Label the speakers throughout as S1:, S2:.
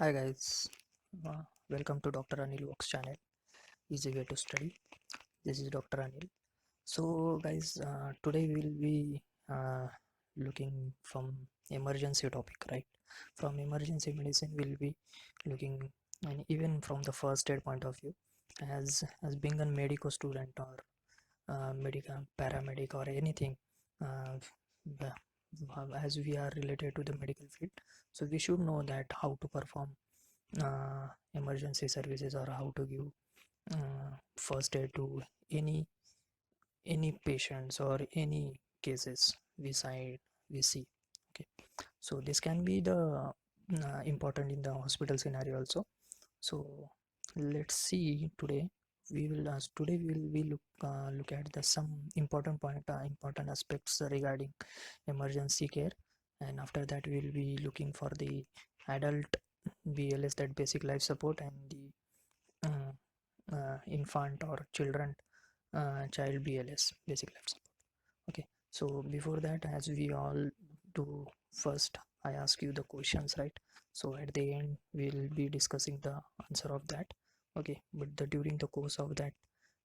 S1: Hi guys, uh, welcome to Dr. Anil Walks channel. Easy way to study. This is Dr. Anil. So guys, today we'll be looking from emergency topic, right? From emergency medicine, we'll be looking, and even from the first aid point of view, as being a medical student or medical paramedic or anything. Uh, as we are related to the medical field, so we should know that how to perform emergency services or how to give first aid to any any patients or any cases we see. Okay, so this can be the important in the hospital scenario also. So let's see today. Today we will be look at the some important aspects regarding emergency care, and after that we will be looking for the adult BLS, that basic life support, and the infant or child BLS, basic life support. Okay, so before that, as we all do, first I ask you the questions, right? So at the end we'll be discussing the answer of that. Okay, but during the course of that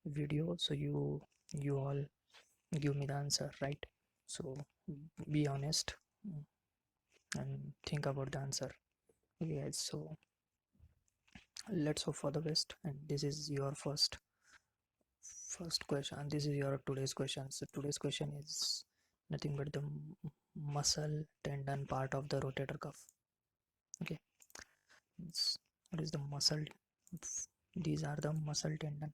S1: video, so you all give me the answer, right? So be honest, and think about the answer. Okay guys, so let's hope for the best. And this is your first question, and this is your today's question. So today's question is nothing but the muscle tendon part of the rotator cuff. Okay, what is the muscle? These are the muscle tendon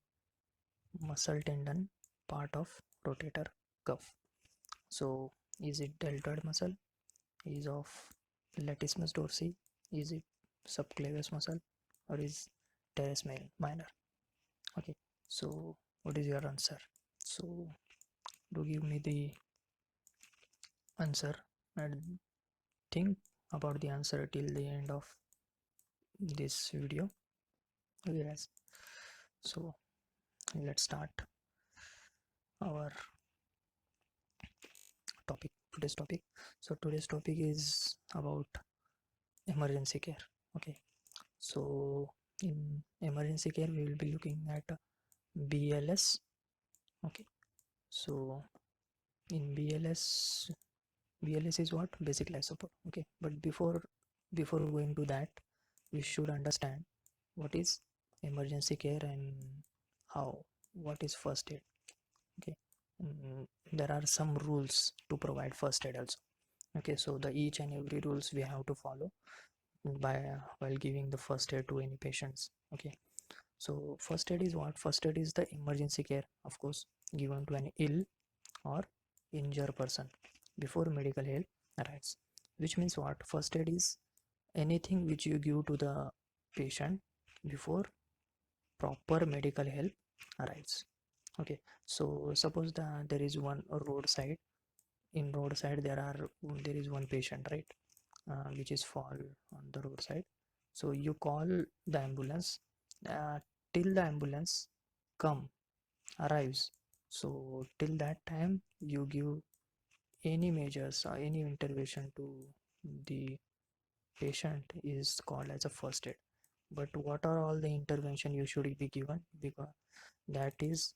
S1: part of rotator cuff. So is it deltoid muscle? Is of latissimus dorsi? Is it subclavius muscle, or is teres minor? Okay, so what is your answer? So do give me the answer and think about the answer till the end of this video. Yes, so let's start our today's topic. So today's topic is about emergency care. Okay, so in emergency care we will be looking at BLS. Okay, so in BLS is what? Basic life support. Okay, but before going to that, we should understand what is emergency care and how what is first aid. Okay, there are some rules to provide first aid also. Okay, so the each and every rules we have to follow by while giving the first aid to any patients. Okay, so first aid is what? First aid is the emergency care, of course, given to an ill or injured person before medical help arrives. Which means what? First aid is anything which you give to the patient before proper medical help arrives. Okay, so suppose there is one roadside. In roadside there is one patient, right? Which is fall on the roadside. So you call the ambulance, uh, till the ambulance come arrives. So till that time you give any measures or any intervention to the patient is called as a first aid. But what are all the intervention you should be given? Because that is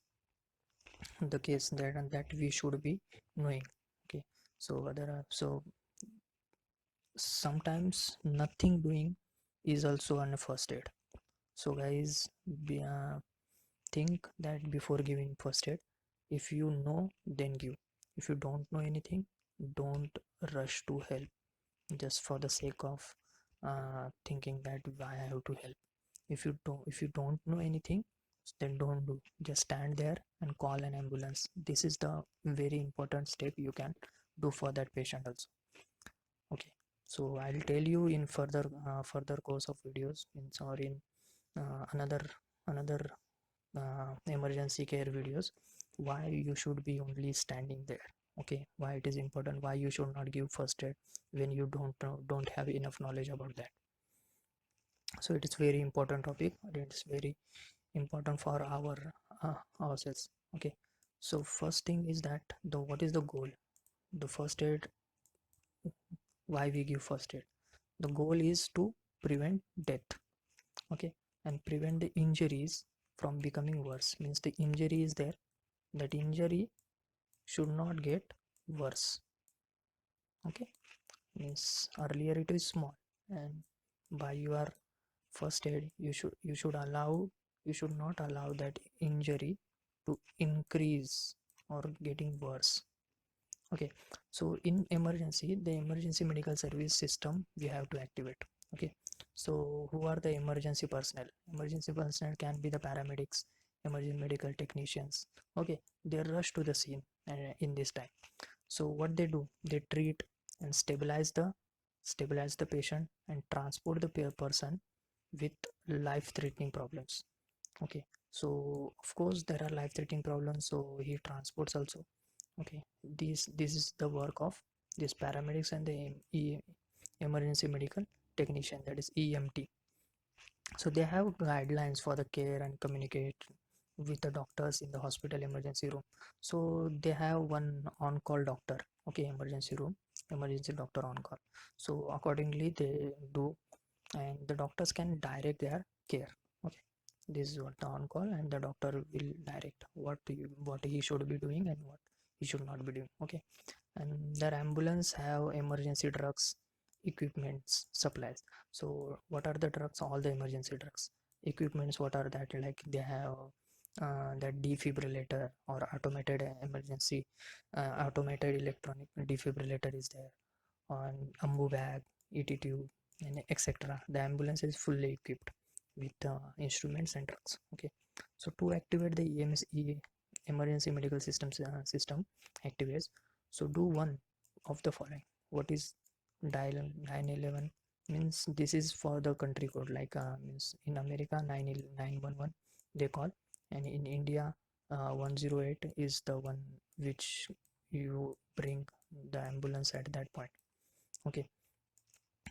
S1: the case that we should be knowing. Okay, so sometimes nothing doing is also on a first aid. So guys, think that before giving first aid, if you know, then give. If you don't know anything, don't rush to help just for the sake of thinking that I have to help. If you don't know anything, then don't do. Just stand there and call an ambulance. This is the very important step you can do for that patient also. Okay, so I'll tell you in further course of videos in another emergency care videos, why you should be only standing there. Okay, why it is important, why you should not give first aid when you don't have enough knowledge about that. So it is very important topic, and it's very important for ourselves. Okay, so first thing is that the what is the goal, the first aid, why we give first aid. The goal is to prevent death. Okay, and prevent the injuries from becoming worse. Means the injury is there, that injury should not get worse. Okay, means earlier it is small, and by your first aid you should not allow that injury to increase or getting worse. Okay, so in emergency, the emergency medical service system we have to activate. Okay, so who are the emergency personnel? Emergency personnel can be the paramedics, emergency medical technicians. Okay, they rush to the scene in this time. So what they do, they treat and stabilize the patient and transport the person with life threatening problems. Okay, so of course there are life threatening problems, so he transports also. Okay, this is the work of these paramedics and the emergency medical technician, that is EMT. So they have guidelines for the care and communicate with the doctors in the hospital emergency room. So they have one on-call doctor. Okay, emergency room, emergency doctor on call. So accordingly they do, and the doctors can direct their care. Okay, this is what the on call, and the doctor will direct what he should be doing and what he should not be doing. Okay, and their ambulance have emergency drugs, equipments, supplies. So what are the drugs? All the emergency drugs. Equipments, what are that? Like they have that defibrillator or automated emergency automated electronic defibrillator is there, on ambu bag, ET tube, and etc. The ambulance is fully equipped with instruments and drugs. Okay, so to activate the emergency medical system activates. So do one of the following. What is dial 911? Means this is for the country code, like means in America 911 they call, and in India 108 is the one which you bring the ambulance at that point. Okay,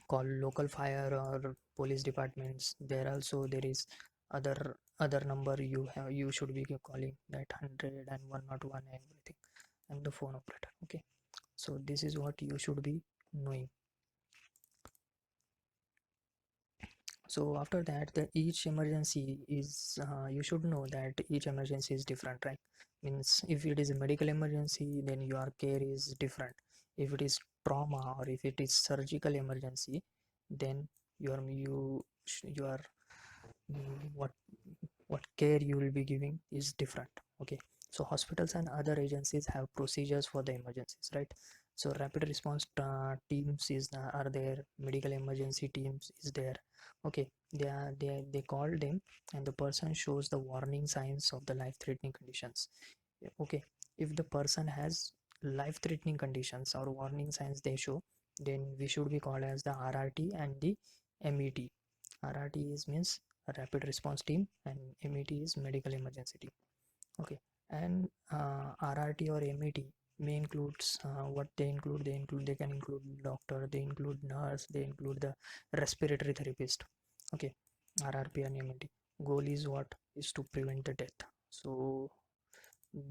S1: call local fire or police departments. There is other number you should be calling, that 100 and 101 and everything, and the phone operator. Okay, so this is what you should be knowing. So after that, the each emergency is you should know that each emergency is different, right? Means if it is a medical emergency, then your care is different. If it is trauma or if it is surgical emergency, then your what care you will be giving is different. Okay, so hospitals and other agencies have procedures for the emergencies, right? So rapid response teams are there, medical emergency teams is there. Okay, they call them, and the person shows the warning signs of the life threatening conditions. Okay, if the person has life threatening conditions or warning signs they show, then we should be called as the RRT and the MET. RRT is means rapid response team, and MET is medical emergency team. Okay, and RRT or MET may includes what they can include doctor, they include nurse, they include the respiratory therapist. Okay, RRP and MET goal is what is to prevent the death, so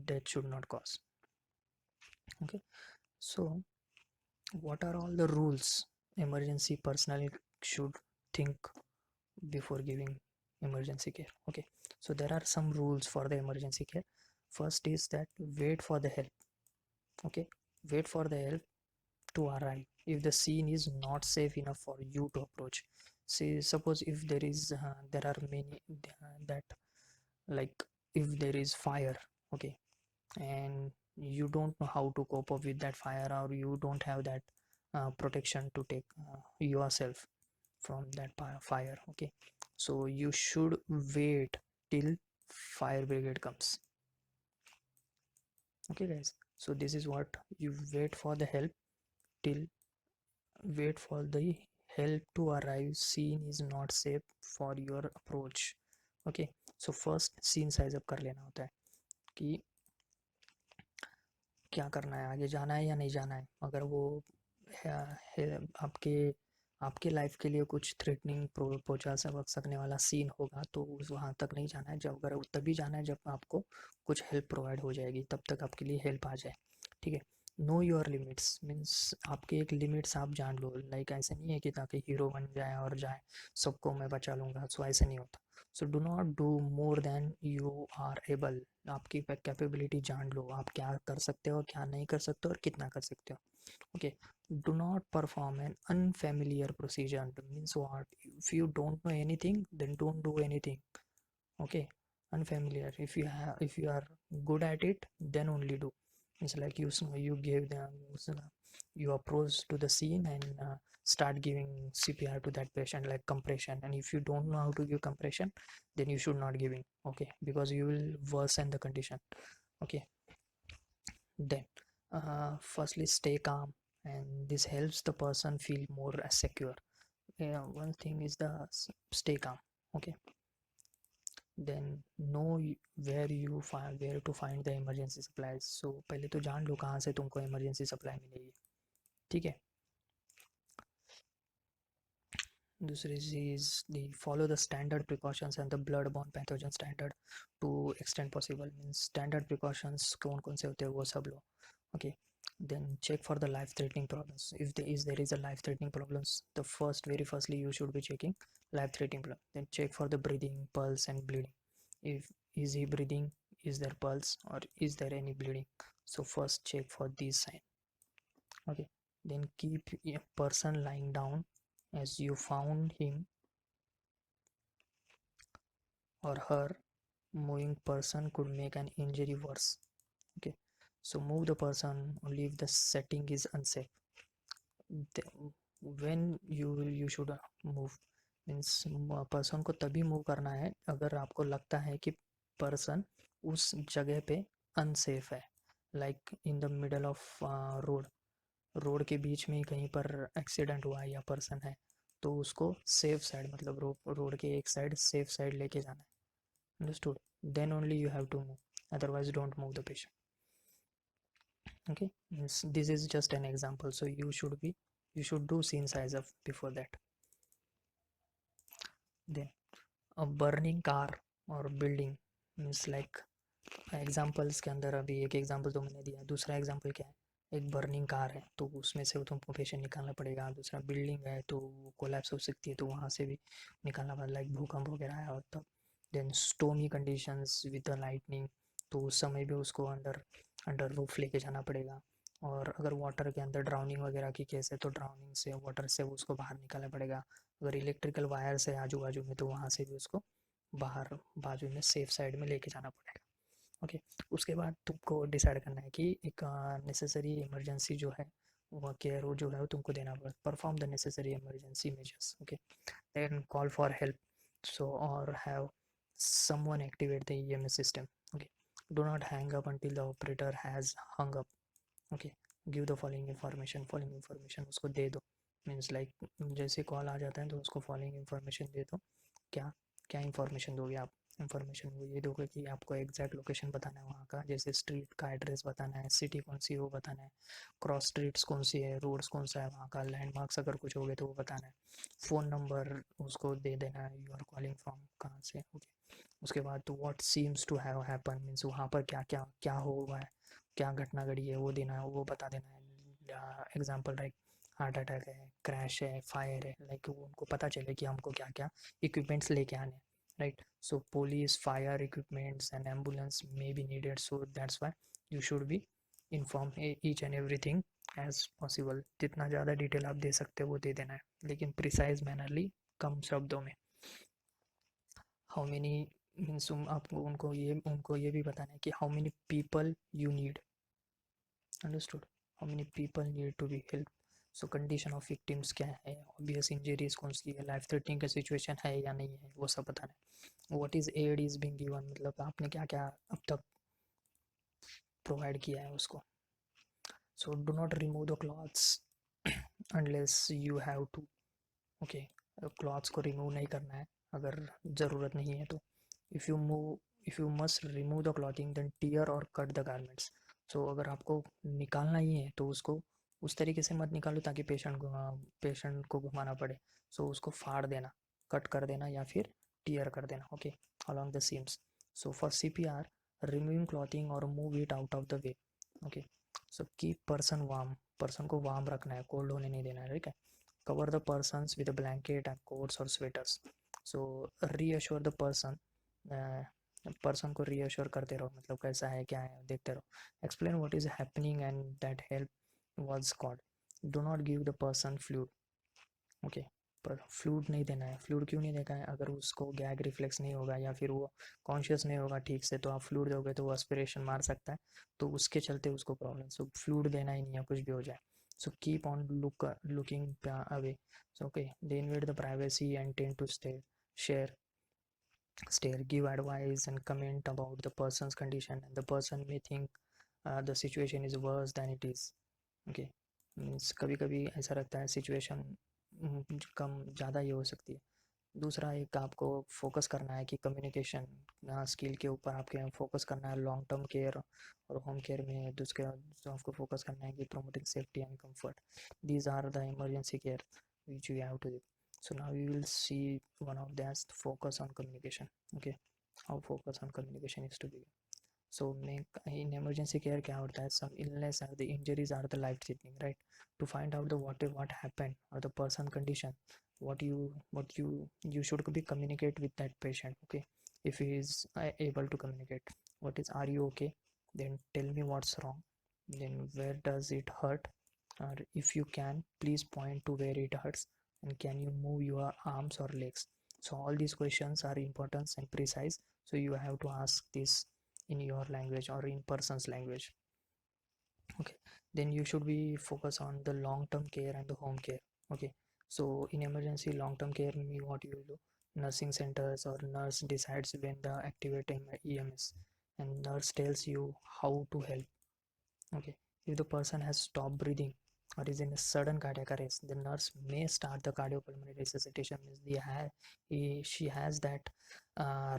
S1: death should not cause. Okay, so what are all the rules emergency personnel should think before giving emergency care? Okay, so there are some rules for the emergency care. First is that wait for the help. Okay, wait for the help to arrive if the scene is not safe enough for you to approach. See, suppose if there are many that, like if there is fire, okay, and you don't know how to cope up with that fire, or you don't have that protection to take yourself from that fire. Okay, so you should wait till fire brigade comes. Okay guys, so this is what you wait for the help till wait for the help to arrive, scene is not safe for your approach. Okay, so first scene size up कर लेना होता है कि क्या करना है, आगे जाना है या नहीं जाना है। अगर वो आपके आपके लाइफ के लिए कुछ थ्रेटनिंग पहुंचा सकने वाला सीन होगा, तो उस वहाँ तक नहीं जाना है। जब अगर तभी जाना है जब आपको कुछ हेल्प प्रोवाइड हो जाएगी, तब तक आपके लिए हेल्प आ जाए। ठीक है, नो योर लिमिट्स मीन्स आपके एक लिमिट्स आप जान लो। लाइक ऐसे नहीं है कि ताकि हीरो बन जाए और जाए सबको मैं बचा लूँगा, सो ऐसे नहीं होता। So do not do more than you are able. आपकी कैपेबिलिटी जान लो, आप क्या कर सकते हो, क्या नहीं कर सकते और कितना कर सकते हो। Okay, do not perform an unfamiliar procedure means what, if you don't know anything then don't do anything. Okay, unfamiliar, if you are good at it then only do. It's like you gave them, you approach to the scene and start giving CPR to that patient, like compression, and if you don't know how to give compression then you should not giving. Okay, because you will worsen the condition. Okay, then firstly stay calm, and this helps the person feel more secure. Yeah, one thing is the stay calm. Okay, then know where to find the emergency supplies. So पहले तो जान लो कहाँ से तुमको emergency supply मिलेगी, ठीक है। दूसरी चीज the follow the standard precautions and the blood-borne pathogen standard to extent possible means standard precautions कौन कौन से होते हैं वो सब लो। okay, then check for the life threatening problems. If there is a life threatening problems, the very firstly you should be checking life threatening problem. Then check for the breathing, pulse and bleeding. If is he breathing, is there pulse or is there any bleeding, so first check for these signs. Okay, then keep a person lying down as you found him or her. Moving person could make an injury worse. Okay, so move the person only if the setting is unsafe. When you should move means person को तभी move करना है अगर आपको लगता है कि person उस जगह पे अनसेफ है। Like in the middle of road के बीच में ही कहीं पर एक्सीडेंट हुआ है या पर्सन है, तो उसको सेफ साइड मतलब रोड के एक साइड सेफ साइड लेके जाना है। Understood, then only you have to move, otherwise don't move the patient. okay, this is just an example, so you should do scene size of before that. Then a burning car और building means like examples के अंदर अभी एक example तो मैंने दिया, दूसरा example क्या है, एक बर्निंग कार है तो उसमें से तुमको पेशेंट निकालना पड़ेगा। दूसरा बिल्डिंग है तो कोलैप्स हो सकती है तो वहाँ से भी निकालना पड़ेगा, लाइक भूकंप वगैरह आया हो तब। Then stormy conditions with the lightning, तो उस समय भी उसको अंडर अंडर रूफ लेके जाना पड़ेगा। और अगर वाटर के अंदर ड्राउनिंग वगैरह की केस है तो ड्राउनिंग से वाटर से उसको बाहर निकालना पड़ेगा। अगर इलेक्ट्रिकल वायर्स है आजू बाजू में तो वहाँ से भी उसको बाहर बाजू में सेफ साइड में लेके जाना पड़ेगा। ओके, उसके बाद तुमको डिसाइड करना है कि एक नेसेसरी इमरजेंसी जो है वो केयर वो जो है वो तुमको देना पड़ेगा। Perform the necessary emergency measures. Okay, then call for help, so और have someone activate the EMS system. Okay, do not hang up until the operator has hung up. Okay, give the following information उसको दे दो। Means like जैसे call आ जाता है तो उसको following information दे दो। क्या क्या इन्फॉर्मेशन दोगे आप? इन्फॉर्मेशन वो ये दोगे कि आपको एग्जैक्ट लोकेशन बताना है वहाँ का, जैसे स्ट्रीट का एड्रेस बताना है, सिटी कौन सी है वो बताना है, क्रॉस स्ट्रीट्स कौन सी है, रोड्स कौन सा है वहाँ का, लैंडमार्क्स अगर कुछ हो गए तो वो बताना है, फ़ोन नंबर उसको दे देना है, यू आर कॉलिंग फ्रॉम कहाँ से। ओके, उसके बाद तो what seems to have happen means वहाँ पर क्या क्या क्या हुआ है, क्या घटना घड़ी है वो देना है, वो बता देना है। एग्जाम्पल लाइक हार्ट अटैक है, क्रैश है, फायर है, लाइक वो उनको पता चले कि हमको क्या क्या इक्विपमेंट्स लेके आने हैं, right? So police, fire equipments and ambulance may be needed, so that's why you should be inform each and everything as possible। जितना ज़्यादा डिटेल आप दे सकते हो वो दे देना है, लेकिन प्रिसाइज मैनरली कम शब्दों में। हाउ मेनी मीन्स आपको उनको ये भी बताना है कि how many people you need. Understood, how many people need to be help. So condition of victims क्या है, ऑब्वियस इंजरीज कौन सी है, लाइफ थ्रेटनिंग का सिचुएशन है या नहीं है, वो सब बताना है। What is aid is being given मतलब आपने क्या क्या अब तक प्रोवाइड किया है उसको। So do not remove the clothes unless you have to. Okay, clothes को रिमूव नहीं करना है अगर ज़रूरत नहीं है तो। If you must remove the clothing then tear or cut the garments. So अगर आपको निकालना ही है तो उसको उस तरीके से मत निकालो ताकि पेशेंट को घुमाना पड़े। सो उसको फाड़ देना, कट कर देना या फिर टीयर कर देना। Okay, along the seams. So for CPR, removing clothing और move it out of the way. Okay, so keep person warm, person को वार्म रखना है, कोल्ड होने नहीं देना है, ठीक है. Cover the persons with blanket and coats और sweaters. So reassure the person, person को रीअश्योर करते रहो, मतलब कैसा है क्या है देखते रहो. Explain what is happening and that help was called. Do not give the person fluid. Okay, पर फ्लूड नहीं देना है. फ्लूड क्यों नहीं देना है? अगर उसको गैग रिफ्लेक्स नहीं होगा या फिर वो कॉन्शियस नहीं होगा ठीक से, तो आप फ्लूड दोगे तो वो एस्पिरेशन मार सकता है, तो उसके चलते उसको प्रॉब्लम. सो फ्लूड देना ही नहीं है, कुछ भी हो जाए. So keep on looking away. So okay, they invade the privacy and tend to share stare, give advice and comment about the person's condition, and the person may think the situation is worse than it is. Okay, means कभी कभी ऐसा लगता है situation कम ज़्यादा ही हो सकती है. दूसरा एक आपको फोकस करना है कि कम्युनिकेशन स्किल के ऊपर आपके फोकस करना है. लॉन्ग टर्म केयर और होम केयर में दूसरे आपको फोकस करना है कि promoting safety and comfort. These are the emergency care which you have to do. So now we will see one of that, focus on communication. Okay, how focus on communication is to be. So make in emergency care क्या होता है? Some illness or the injuries are the life threatening, right? To find out the what happened or the person condition, what you should be communicate with that patient. Okay, if he is able to communicate, what is, are you okay? Then tell me what's wrong. Then where does it hurt? Or if you can, please point to where it hurts. And can you move your arms or legs? So all these questions are important and precise, so you have to ask this in your language or in person's language. Okay, then you should be focus on the long term care and the home care. Okay, so in emergency long term care, what you do, nursing centers or nurse decides when the activate EMS, and nurse tells you how to help. Okay, if the person has stopped breathing or is in a sudden cardiac arrest, the nurse may start the cardiopulmonary resuscitation. Means she has that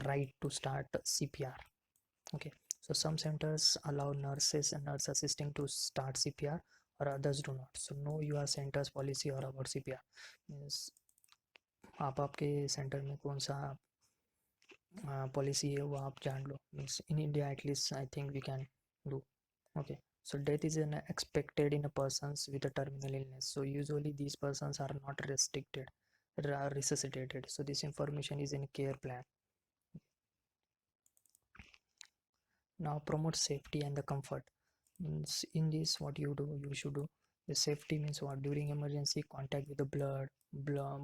S1: right to start CPR. Okay, so some centers allow nurses and nurse assisting to start CPR, or others do not. So know your center's policy or about CPR. Means आप आपके centre में कौन सा policy है वो आप जान लो. Means in India at least I think we can do. Okay, so death is expected in a persons with a terminal illness. So usually these persons are not resuscitated. So this information is in care plan. Now promote safety and the comfort. Means in this what you should do. The safety means what? During emergency, contact with the blood,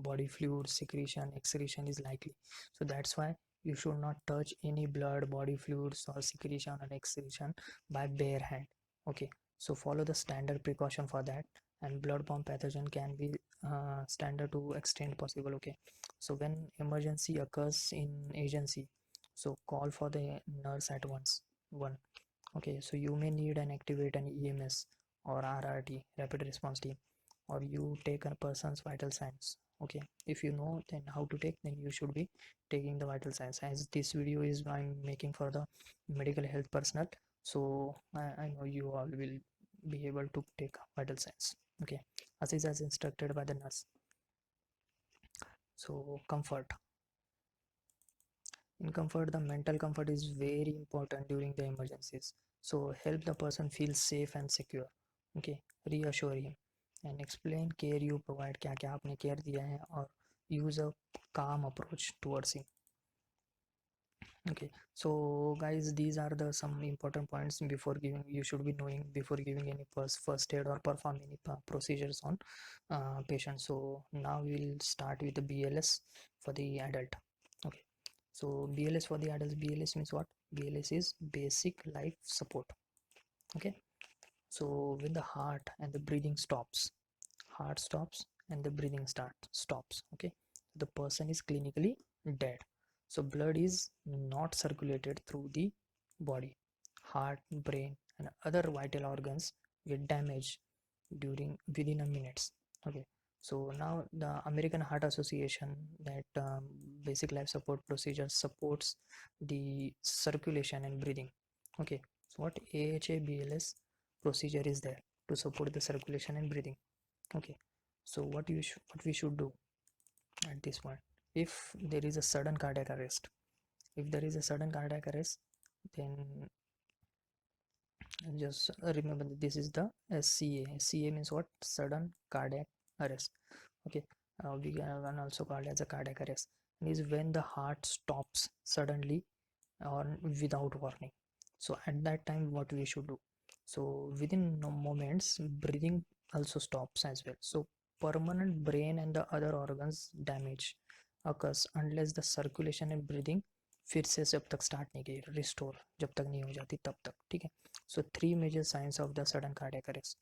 S1: body fluid, secretion, excretion is likely. So that's why you should not touch any blood, body fluids or secretion or excretion by bare hand. Okay, so follow the standard precaution for that. And blood-borne pathogen can be standard to extent possible. Okay, so when emergency occurs in agency, so call for the nurse at once. One. Okay, so you may need an activate an EMS or RRT, rapid response team, or you take a person's vital signs. Okay, if you know then how to take, then you should be taking the vital signs. As this video is I'm making for the medical health personnel, so I know you all will be able to take vital signs. Okay, as is as instructed by the nurse. So comfort. In comfort, the mental comfort is very important during the emergencies. So help the person feel safe and secure. Okay, reassure him and explain care you provide, क्या क्या आपने care दिया है, और use a calm approach towards him. Okay, so guys, these are the some important points before giving, you should be knowing before giving any first aid or perform any procedures on patient. So now we will start with the BLS for the adult. Okay, so BLS for the adults, BLS means what? BLS is basic life support. Okay, so when the heart and the breathing stops, heart stops and the breathing stops. Okay, the person is clinically dead. So blood is not circulated through the body. Heart, brain and other vital organs get damaged during within a minutes. Okay, so now the American Heart Association, that basic life support procedure supports the circulation and breathing. Okay, so what AHA BLS procedure is there to support the circulation and breathing. Okay, so what we should do at this point, if there is a sudden cardiac arrest, if there is a sudden cardiac arrest, then Just remember that this is the SCA. SCA means what? Sudden cardiac arrest. Okay, we can also call it as a cardiac arrest. It is when the heart stops suddenly or without warning. So at that time, what we should do? So within no moments, breathing also stops as well. So permanent brain and the other organs damage occurs unless the circulation and breathing फिर से जब तक start नहीं की restore जब तक नहीं हो जाती तब तक ठीक है. So three major signs of the sudden cardiac arrest.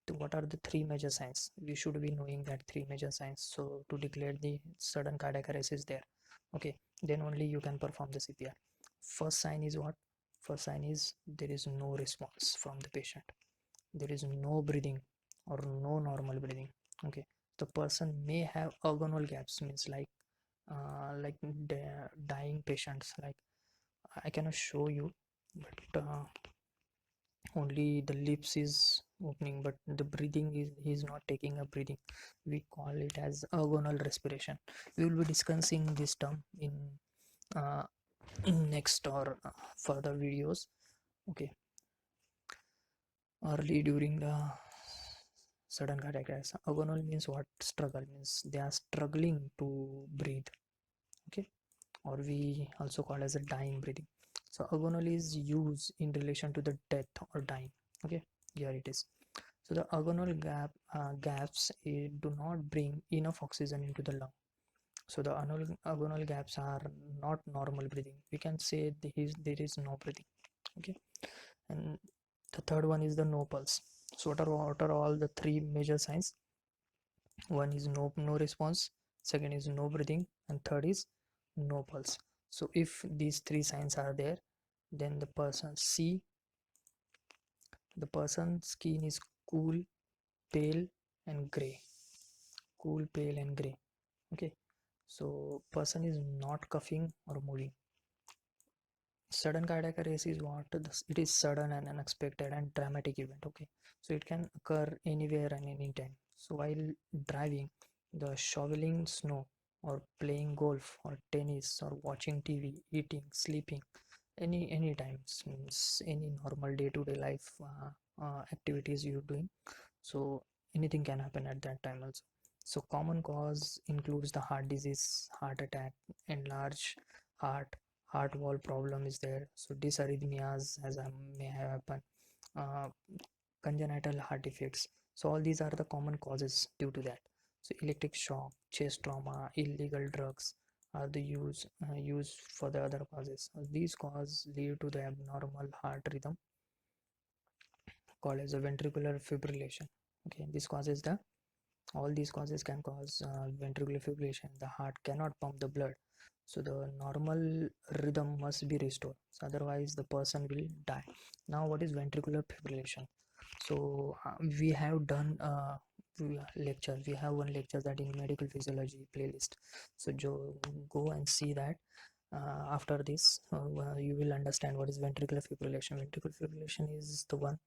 S1: So what are the three major signs? We should be knowing that three major signs. So to declare the sudden cardiac arrest is there. Okay, then only you can perform the CPR. First sign is what? First sign is there is no response from the patient. There is no breathing or no normal breathing. Okay, the person may have agonal gaps, means like dying patients. Like I cannot show you, but only the lips is opening, but the breathing is he's not taking a breathing. We call it as agonal respiration. We will be discussing this term uh, in next or further videos. Okay, early during the sudden cardiac arrest, agonal means what? Struggle, means they are struggling to breathe. Okay, or we also call as a dying breathing. So agonal is used in relation to the death or dying. Okay, here it is. So the agonal gaps do not bring enough oxygen into the lung. So the agonal gaps are not normal breathing. We can say there is no breathing. Okay, and the third one is the no pulse. So what are all the three major signs? One is no response, second is no breathing, and third is no pulse. So if these three signs are there, then the person's skin is cool, pale, and gray. Cool, pale, and gray. Okay, so person is not coughing or moving. Sudden cardiac arrest is what? It is sudden and unexpected and dramatic event. Okay, so it can occur anywhere and anytime. So while driving, the shoveling snow, or playing golf or tennis, or watching TV, eating, sleeping, any times, means any normal day-to-day life activities you're doing. So anything can happen at that time also. So common cause includes the heart disease, heart attack, enlarged heart, heart wall problem is there. So dysarrhythmias as may have happened, uh, congenital heart defects. So all these are the common causes due to that. So electric shock, chest trauma, illegal drugs are the used for the other causes. So these causes lead to the abnormal heart rhythm called as a ventricular fibrillation. Okay, this causes the all these causes can cause ventricular fibrillation. The heart cannot pump the blood, so the normal rhythm must be restored. So otherwise, the person will die. Now, what is ventricular fibrillation? So we have done lecture. We have one lecture that in medical physiology playlist. So go and see that. After this, you will understand what is ventricular fibrillation. Ventricular fibrillation is the one.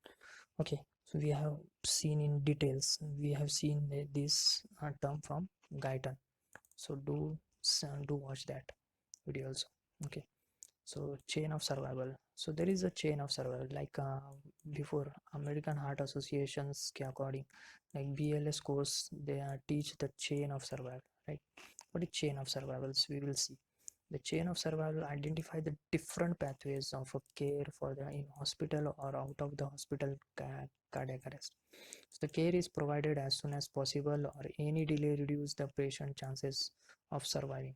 S1: Okay, so we have seen in details. We have seen this term from Guyton. So do watch that video also. Okay, so chain of survival. So there is a chain of survival. Like before, American Heart Association's के according, like BLS course, they teach the chain of survival. Right? What is chain of survivals? We will see. The chain of survival identify the different pathways of a care for the in hospital or out of the hospital cardiac arrest. So the care is provided as soon as possible, or any delay reduce the patient chances of surviving.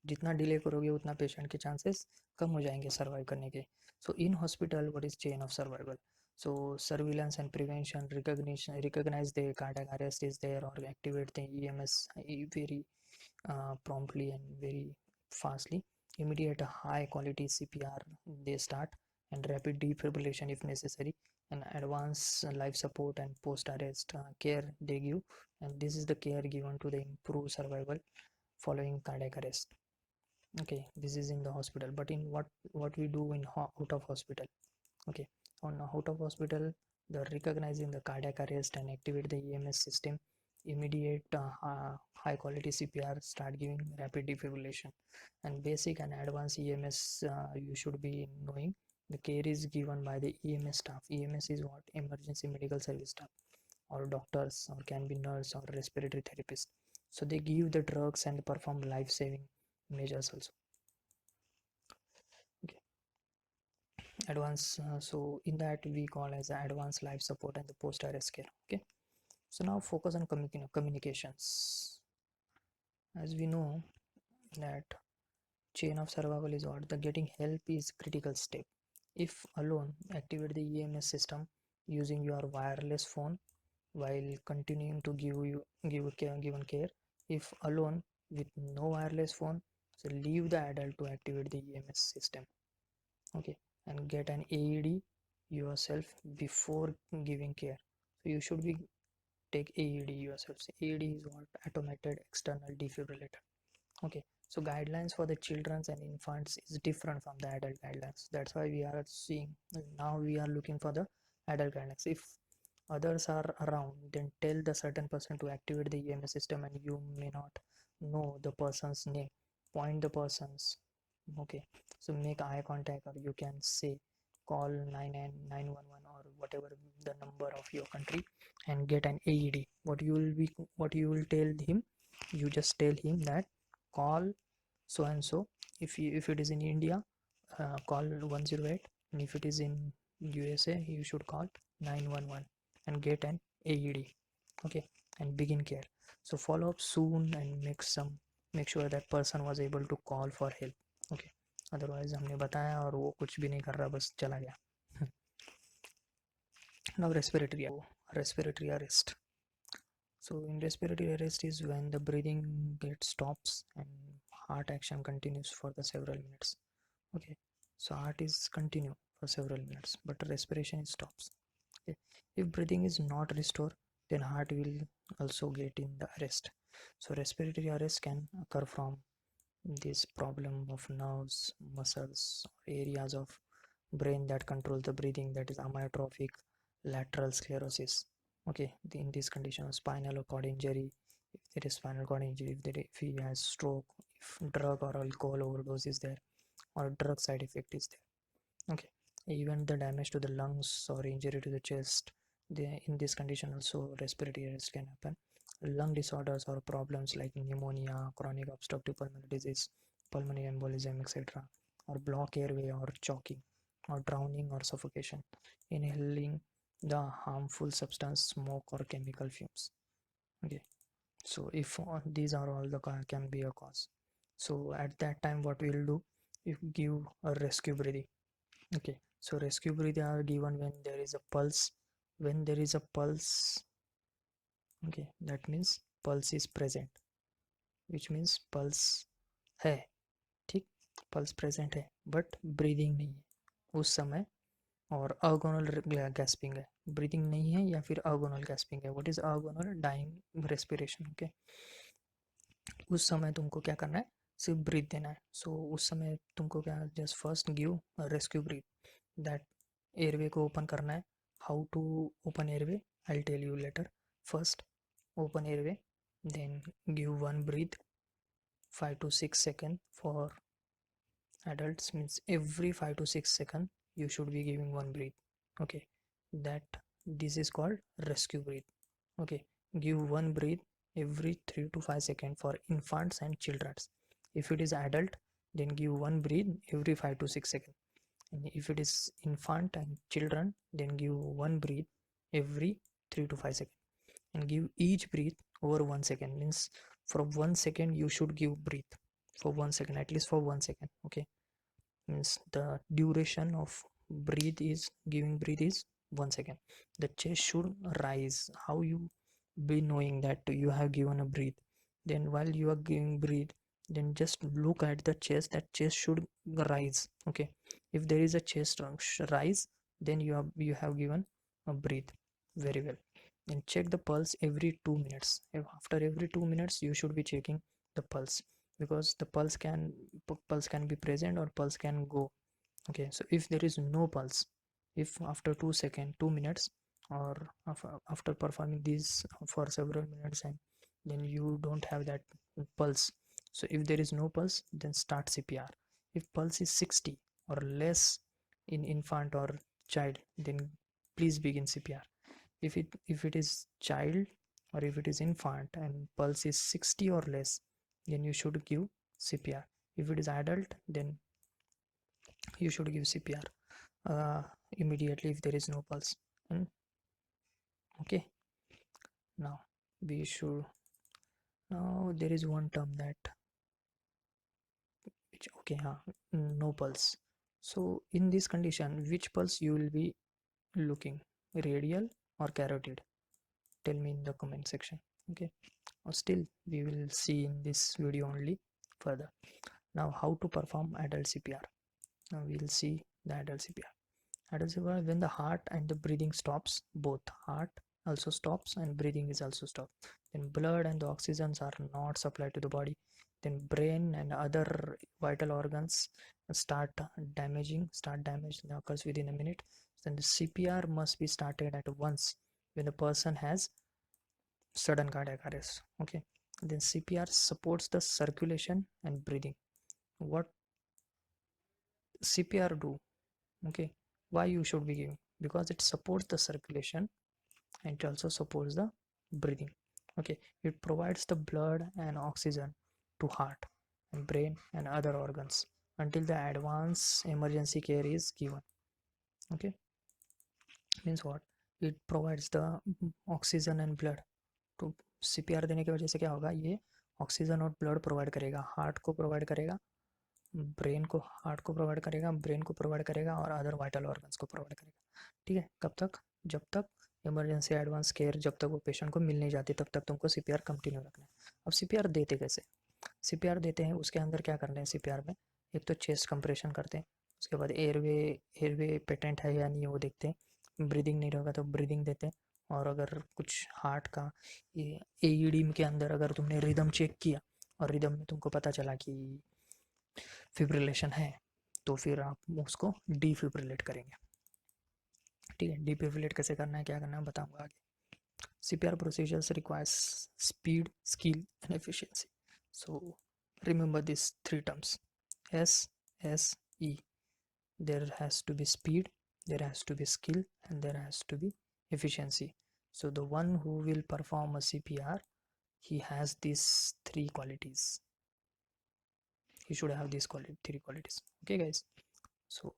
S1: जितना delay करोगे उतना patient के chances कम हो जाएंगे survive करने के. So in hospital what is chain of survival? So surveillance and prevention, recognize the cardiac arrest is there, or activate the EMS very promptly and very fastly. Immediate high quality CPR they start, and rapid defibrillation if necessary, and advanced life support and post arrest care they give. And this is the care given to the improve survival following cardiac arrest. Okay, this is in the hospital, but in what we do in out of hospital. Okay, on out of hospital, the recognizing the cardiac arrest and activate the EMS system, immediate high quality CPR, start giving rapid defibrillation, and basic and advanced EMS you should be knowing. The care is given by the EMS staff. EMS is what? Emergency medical service staff, or doctors, or can be nurse or respiratory therapist. So they give the drugs and perform life-saving measures also. Okay. Advanced. So in that we call as advanced life support and the post-arrest care. Okay. So now focus on communications. As we know that chain of survival is what? The getting help is critical step. If alone, activate the EMS system using your wireless phone while continuing to given care. If alone with no wireless phone, so leave the adult to activate the EMS system. Okay, and get an AED yourself before giving care. So you should be take AED yourself. So AED is what? Automated external defibrillator. Okay, so guidelines for the children's and infants is different from the adult guidelines. That's why we are seeing now we are looking for the adult guidelines. If others are around, then tell the certain person to activate the EMS system, and you may not know the person's name. Point the person's. Okay, so make eye contact, or you can say call 99911 or whatever the number of your country and get an AED. What you will tell him, you just tell him that call so and so. If it is in India, call 108, and if it is in USA, you should call 911 and get an AED. Okay, and begin care. So follow up soon and make sure that person was able to call for help. Okay, otherwise हमने बताया और वो कुछ भी नहीं कर रहा, बस चला गया. Now respiratory arrest. So in respiratory arrest is when the breathing gets stops and heart action continues for the several minutes. Okay, so heart is continue for several minutes, but respiration stops. Okay. If breathing is not restored, then heart will also get in the arrest. So respiratory arrest can occur from this problem of nerves, muscles, areas of brain that control the breathing, that is amyotrophic lateral sclerosis. Okay, in this condition, spinal cord injury, if there is spinal cord injury, if he has stroke, if drug or alcohol overdose is there, or drug side effect is there. Okay, even the damage to the lungs or injury to the chest, in this condition also respiratory arrest can happen. Lung disorders or problems like pneumonia, chronic obstructive pulmonary disease, pulmonary embolism, etc., or block airway or choking, or drowning or suffocation, inhaling the harmful substance, smoke or chemical fumes. Okay, so if these are all the can be a cause, so at that time what we'll do, if give a rescue breathing. Okay, so rescue breathing are given when there is a pulse. When there is a pulse, okay, that means pulse is present, which means pulse है, ठीक, pulse present है but breathing नहीं है उस समय, और अगोनल gasping है, breathing नहीं है या फिर अगोनल गैस्पिंग है. What is agonal? Dying respiration. Okay, उस समय तुमको क्या करना है? सिर्फ ब्रीथ देना है. सो उस समय तुमको क्या, just first give rescue breath, that airway को ओपन करना है. How to open airway, I will tell you later. First open airway, then give one breath 5 to 6 seconds. For adults means every 5 to 6 seconds you should be giving one breath. Okay, that this is called rescue breath. Okay, give one breath every 3 to 5 seconds for infants and children. If it is adult, then give one breath every 5 to 6 seconds, and if it is infant and children, then give one breath every 3 to 5 seconds, and give each breath over 1 second. Means for 1 second you should give breath for 1 second, at least for 1 second. Okay, means the duration of breathe is giving breathe is 1 second. The chest should rise. How you be knowing that you have given a breath? Then while you are giving breathe, then just look at the chest, that chest should rise. Okay, if there is a chest rise, then you have given a breath very well. Then check the pulse every 2 minutes. After every 2 minutes you should be checking the pulse, because the pulse can be present or pulse can go. Okay, so if there is no pulse, if after 2 seconds, 2 minutes, or after performing these for several minutes, and then you don't have that pulse, so if there is no pulse, then start CPR. If pulse is 60 or less, in infant or child, then please begin CPR. If it is child or if it is infant and pulse is 60 or less, then you should give CPR. If it is adult, then you should give CPR immediately if there is no pulse. And okay, now we should, now there is one term that which, okay, no pulse. So in this condition, which pulse you will be looking, radial or carotid? Tell me in the comment section. Okay, or still we will see in this video only further. Now how to perform adult CPR. Now we will see the adult CPR. Adult CPR, when the heart and the breathing stops, both heart also stops and breathing is also stopped, then blood and the oxygens are not supplied to the body, then brain and other vital organs start damage that occurs within a minute. Then the CPR must be started at once when the person has sudden cardiac arrest. Okay, then CPR supports the circulation and breathing. What CPR do? Okay, why you should be giving? Because it supports the circulation and it also supports the breathing. Okay, it provides the blood and oxygen to heart and brain and other organs until the advanced emergency care is given. Okay, means what? It provides the oxygen and blood to CPR देने की वजह से क्या होगा, ये oxygen और blood provide करेगा, heart को प्रोवाइड करेगा, ब्रेन को, हार्ट को प्रोवाइड करेगा, ब्रेन को प्रोवाइड करेगा और अदर वाइटल ऑर्गन्स को प्रोवाइड करेगा. ठीक है, कब तक? जब तक इमरजेंसी एडवांस केयर, जब तक वो पेशेंट को मिल नहीं जाती तब तक तुमको CPR कंटिन्यू रखना है. अब CPR देते कैसे? CPR देते हैं उसके अंदर क्या करना है CPR में, एक तो चेस्ट कंप्रेशन करते हैं, उसके बाद एयरवे पेटेंट है या नहीं वो देखते हैं, ब्रीदिंग नहीं रहेगा तो ब्रीदिंग देते हैं, और अगर कुछ हार्ट का ये AED के अंदर अगर तुमने रिदम चेक किया और रिदम में तुमको पता चला कि फिब्रिलेशन है, तो फिर आप उसको डिफिब्रिलेट करेंगे. ठीक है, डिफिब्रिलेट कैसे करना है, क्या करना है, बताऊंगा आगे. CPR procedures requires speed, skill and efficiency. So remember these three terms: SSE. There has to be speed, there has to be skill, and there has to be efficiency. So the one who will perform a CPR, he has these three qualities. He should have these three qualities. Okay guys, so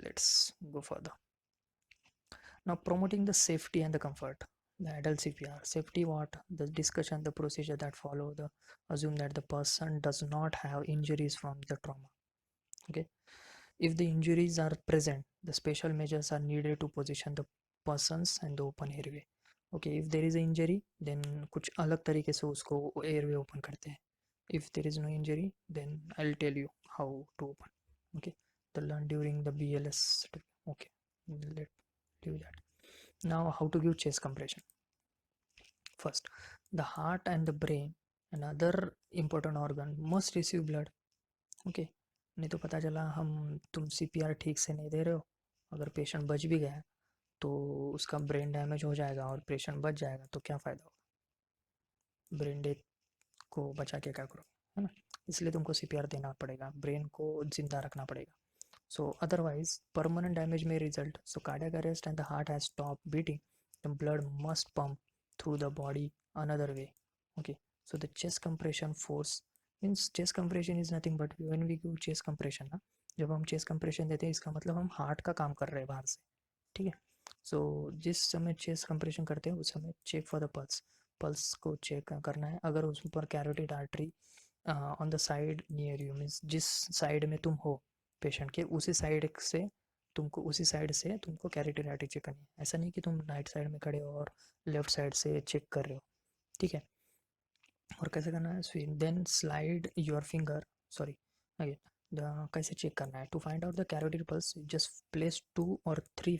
S1: let's go further. Now promoting the safety and the comfort. The adult CPR safety, what? The discussion, the procedure that follow, the assume that the person does not have injuries from the trauma. Okay, if the injuries are present, the special measures are needed to position the persons and the open airway. Okay, if there is an injury, then कुछ अलग तरीके से उसको airway open करते हैं. If there is no injury, then I'll tell you how to open. Okay, the learn during the BLS. Okay, let do that. Now how to give chest compression. First, the heart and the brain and other important organ must receive blood. Okay, नहीं तो पता चला तुम CPR ठीक से नहीं दे रहे हो, अगर पेशेंट बच भी गया तो उसका ब्रेन डैमेज हो जाएगा और पेशेंट बच जाएगा तो क्या फ़ायदा होगा, ब्रेन डेथ को बचा के क्या करोगे, है ना. इसलिए तुमको CPR देना पड़ेगा, ब्रेन को जिंदा रखना पड़ेगा. So otherwise permanent damage may result. So cardiac arrest and the heart has stopped beating, the blood must pump through the body another way. Okay, so the chest compression force means chest compression is nothing but when we give chest compression ना, जब हम chest compression देते हैं इसका मतलब हम heart का काम कर रहे हैं बाहर से. ठीक है, सो जिस समय चेस्ट कंप्रेशन करते हैं उस समय check for the pulse, pulse को चेक करना है. अगर उस पर carotid artery on the side near you, means जिस साइड में तुम हो पेशेंट के उसी साइड से तुमको कैरोटिड आर्टरी चेक करनी है. ऐसा नहीं कि तुम राइट साइड में खड़े हो और लेफ्ट साइड से चेक कर रहे हो. ठीक है, और कैसे करना है, then slide your finger, sorry again, कैसे चेक करना है, to find out the carotid pulse just place 2 or 3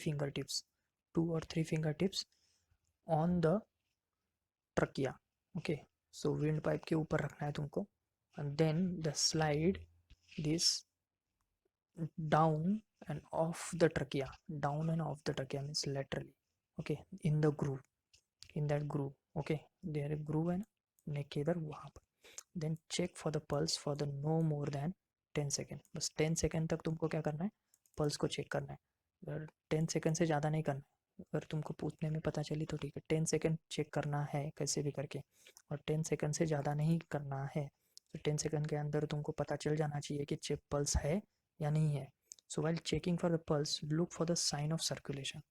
S1: fingertips on the trachea. Okay, so wind pipe के ऊपर रखना है तुमको, and then the slide this down and off the trachea. Down and off the trachea means laterally. Okay, in the groove, in that groove. Okay, there is groove and neck के इधर वहाँ पर. Then check for the pulse for the no more than 10 second. बस 10 second तक तुमको क्या करना है, पल्स को चेक करना है. अगर 10 सेकंड से ज़्यादा नहीं करना, अगर तुमको पूछने में पता चली तो ठीक है, 10 सेकंड चेक करना है कैसे भी करके, और 10 सेकंड से ज़्यादा नहीं करना है। तो 10 सेकंड के अंदर तुमको पता चल जाना चाहिए कि चेक पल्स है या नहीं है। So while checking for the pulse, look for the sign of circulation.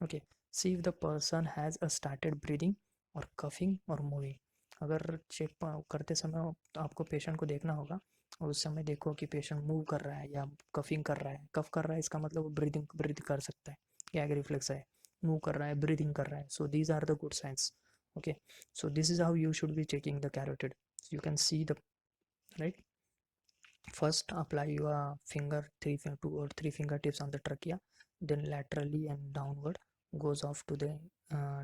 S1: Okay, see if the person has a started breathing और कफिंग और मूविंग। अगर चेक करते समय आपको पेशेंट को देखना होगा, और उस समय देखो कि पेशेंट मूव कर रहा है या कफिंग कर रहा है। कफ कर रहा है इसका मतलब वो ब्रीद कर सकता है, गैग रिफ्लेक्स है। मूव कर रहा है, ब्रीदिंग कर रहा है, so these are the good signs. Okay, so this is how you should be checking the carotid. So you can see the right. First apply your two or three fingertips on the trachea, then laterally and downward goes off to the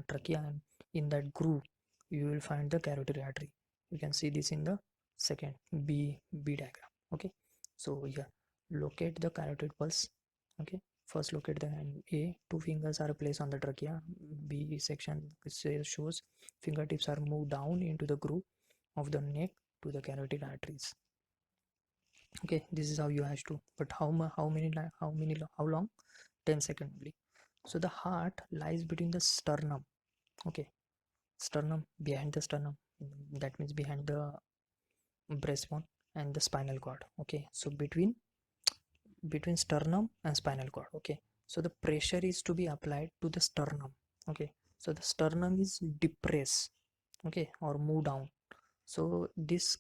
S1: trachea, and in that groove you will find the carotid artery. You can see this in the second b diagram. Okay, so yeah, locate the carotid pulse. Okay, first locate the A. Two fingers are placed on the trachea. B section shows fingertips are moved down into the groove of the neck to the carotid arteries. Okay, this is how you have to, but how long? 10 seconds only. So the heart lies between the sternum. Okay, sternum, behind the sternum, that means behind the breastbone and the spinal cord. Okay, so between sternum and spinal cord. Okay, so the pressure is to be applied to the sternum. Okay, so the sternum is depressed, okay, or move down. So this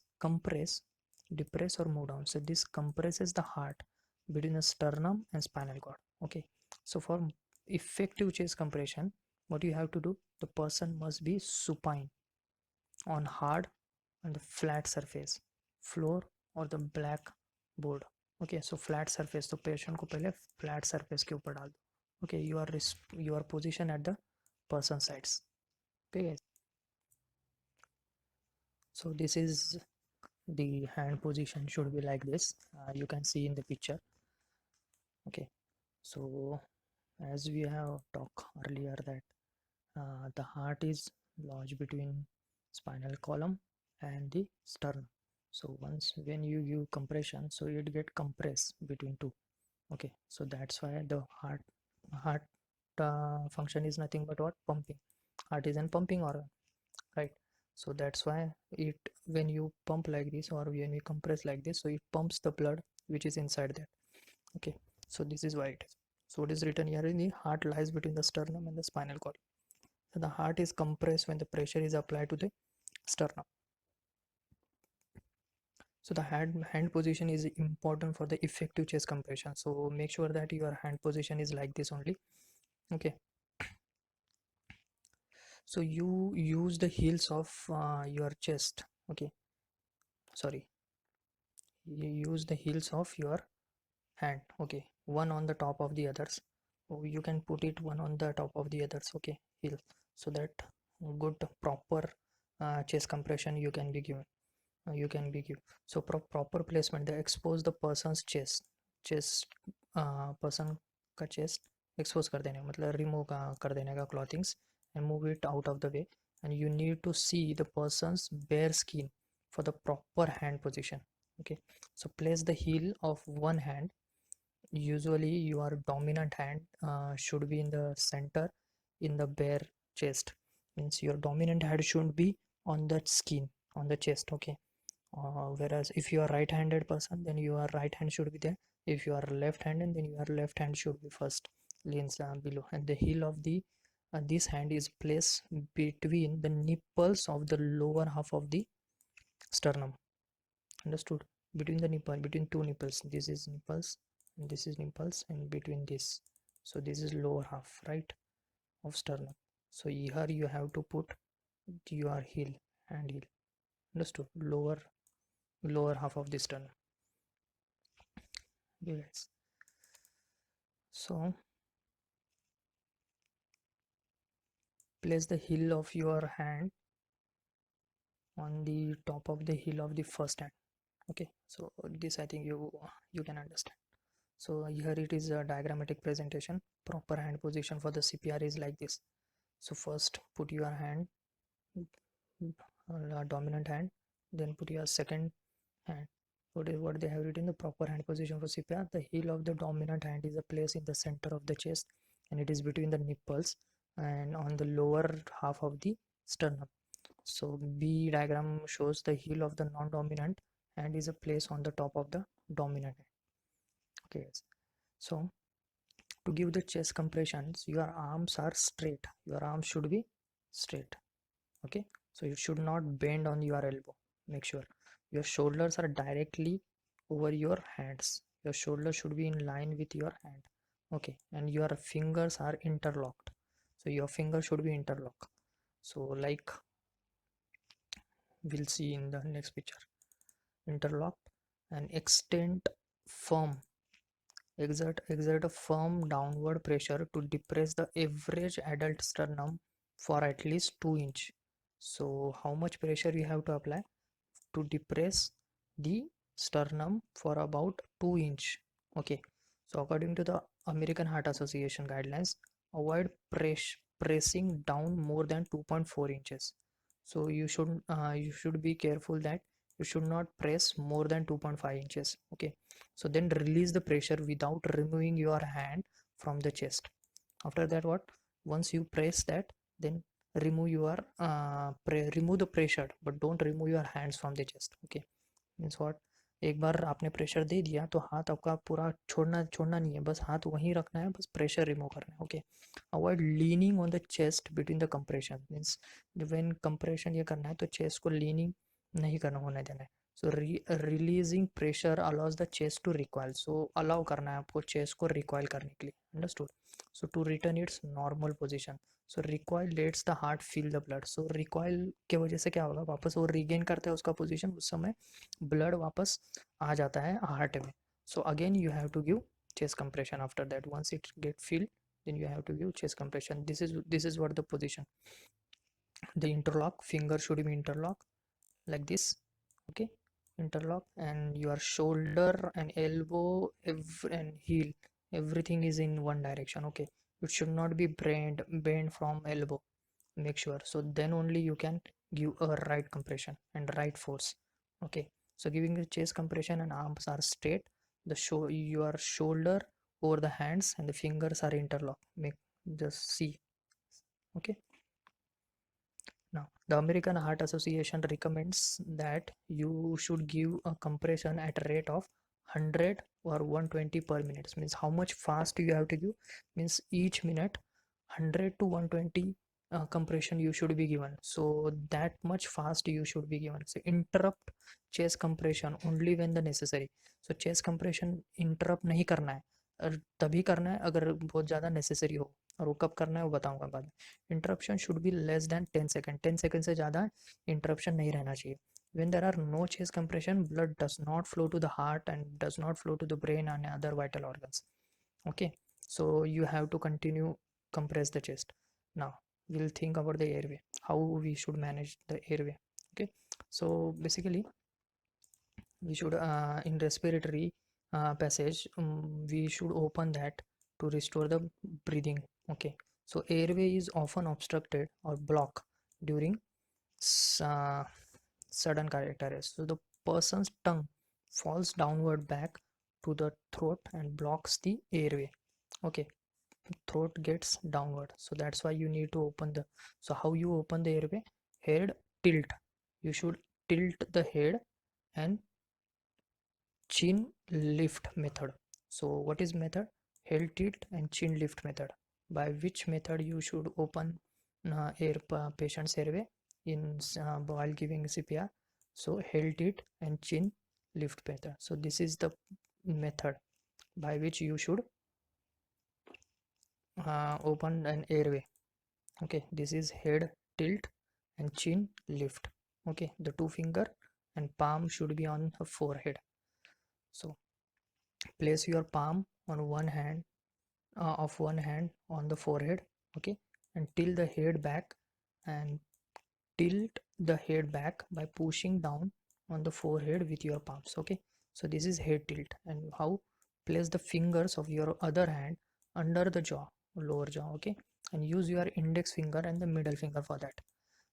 S1: depress or move down, so this compresses the heart between the sternum and spinal cord. Okay, so for effective chest compression, what you have to do, the person must be supine on hard and the flat surface, floor or the black board. Okay, so flat surface, तो patient को पहले flat surface के ऊपर डाल दो. Okay, you are position at the person sides. Okay, so this is the hand position should be like this. You can see in the picture. Okay, so as we have talked earlier that the heart is lodged between spinal column and the sternum. So once when you give compression, so it get compressed between two. Okay, so that's why the heart function is nothing but what? Pumping. Heart is an pumping organ, right? So that's why it, when you pump like this or when you compress like this, so it pumps the blood which is inside that. Okay, so this is why it is. So it is written here in the heart lies between the sternum and the spinal cord. So the heart is compressed when the pressure is applied to the sternum. So the hand position is important for the effective chest compression, so make sure that your hand position is like this only. Okay, so you use the heels of your chest. Okay, sorry, you use the heels of your hand. Okay, one on the top of the others. Oh, you can put it one on the top of the others. Okay, heel, so that good proper chest compression you can be given. So proper placement, they expose the person's chest person का chest expose कर देने, मतलब remove कर देने का clothings and move it out of the way, and you need to see the person's bare skin for the proper hand position. Okay, so place the heel of one hand. Usually your dominant hand should be in the center in the bare chest, means your dominant hand should be on that skin on the chest. Okay, whereas if you are right-handed person, then your right hand should be there. If you are left-handed, then your left hand should be first leans below, and the heel of the this hand is placed between the nipples of the lower half of the sternum. Understood? Between the nipple, between two nipples, this is nipples and this is nipples, and between this, so this is lower half, right, of sternum. So here you have to put your heel, hand heel. Understood? Lower half of the sternum. Okay guys, so place the heel of your hand on the top of the heel of the first hand. Okay, so this I think you can understand. So here it is a diagrammatic presentation. Proper hand position for the CPR is like this. So first put your hand, dominant hand, then put your second hand, what they have written, the proper hand position for CPR. The heel of the dominant hand is a place in the center of the chest, and it is between the nipples and on the lower half of the sternum. So B diagram shows the heel of the non-dominant hand is a place on the top of the dominant hand. Okay, so to give the chest compressions, your arms are straight. Your arms should be straight. Okay, so you should not bend on your elbow. Make sure your shoulders are directly over your hands. Your shoulder should be in line with your hand. Okay, and your fingers are interlocked. So your fingers should be interlocked. So like we'll see in the next picture, interlocked and extend firm. Exert a firm downward pressure to depress the average adult sternum for at least 2 inch. So how much pressure you have to apply to depress the sternum for about 2 inch? Okay, so according to the American Heart Association guidelines, avoid pressing down more than 2.4 inches. So you should be careful that you should not press more than 2.5 inches. Okay, so then release the pressure without removing your hand from the chest. After that, what, once you press that, then remove the pressure, but don't remove your hands from the chest. Okay, means what, एक बार आपने pressure दे दिया तो हाथ आपका पूरा छोड़ना छोड़ना नहीं है, बस हाथ वहीं रखना है, बस प्रेशर रिमूव करना है. Okay, avoid leaning on the chest between the compression. Means when compression ये करना है तो चेस्ट को लीनिंग नहीं करना होने देना है. So releasing pressure allows the chest to recoil. So allow करना है आपको चेस्ट को रिकॉइल करने के लिए. Understood. So to return its normal position. So recoil lets the heart fill the blood. So recoil के वजह से क्या होगा, वापस वो रिगेन करते हैं उसका पोजीशन, उस समय ब्लड वापस आ जाता है हार्ट में. So again you have to give chest compression after that. Once it get filled, then you have to give chest compression. This is what the position. The interlock finger should be interlock like this. Okay, interlock, and your shoulder and elbow and heel, everything is in one direction. Okay, it should not be bent from elbow. Make sure, so then only you can give a right compression and right force. Okay, so giving the chest compression and arms are straight, your shoulder over the hands and the fingers are interlocked. Make just see. Okay, now the American Heart Association recommends that you should give a compression at a rate of 100 or 120 per minute. Means how much fast you have to give, means each minute 100 to 120 compression you should be given. So that much fast you should be given. So interrupt chest compression only when the necessary. So chest compression interrupt नहीं करना है, और तभी करना है अगर बहुत ज़्यादा necessary हो, और वो कब करना है वो बताऊंगा बाद में. Interruption should be less than 10 second. 10 second से ज़्यादा इंटरप्शन नहीं रहना चाहिए. when there are no chest compression, blood does not flow to the heart and does not flow to the brain and other vital organs. Okay, so you have to continue compress the chest. Now we'll think about the airway, how we should manage the airway. Okay, so basically we should in respiratory passage, we should open that to restore the breathing. Okay, so airway is often obstructed or blocked during uh, sudden cardiac arrest. So the person's tongue falls downward back to the throat and blocks the airway. Okay, throat gets downward, so that's why you need to open the. So how you open the airway? Head tilt. You should tilt the head and chin lift method. So what is method? Head tilt and chin lift method. By which method you should open patient's airway in while giving CPR? So head tilt and chin lift method. So this is the method by which you should open an airway. Okay, this is head tilt and chin lift. Okay, the two finger and palm should be on the forehead. So place your palm on one hand on the forehead. Okay, and tilt the head back, and tilt the head back by pushing down on the forehead with your palms. Okay, so this is head tilt. And how? Place the fingers of your other hand under the jaw, lower jaw. Okay, and use your index finger and the middle finger for that.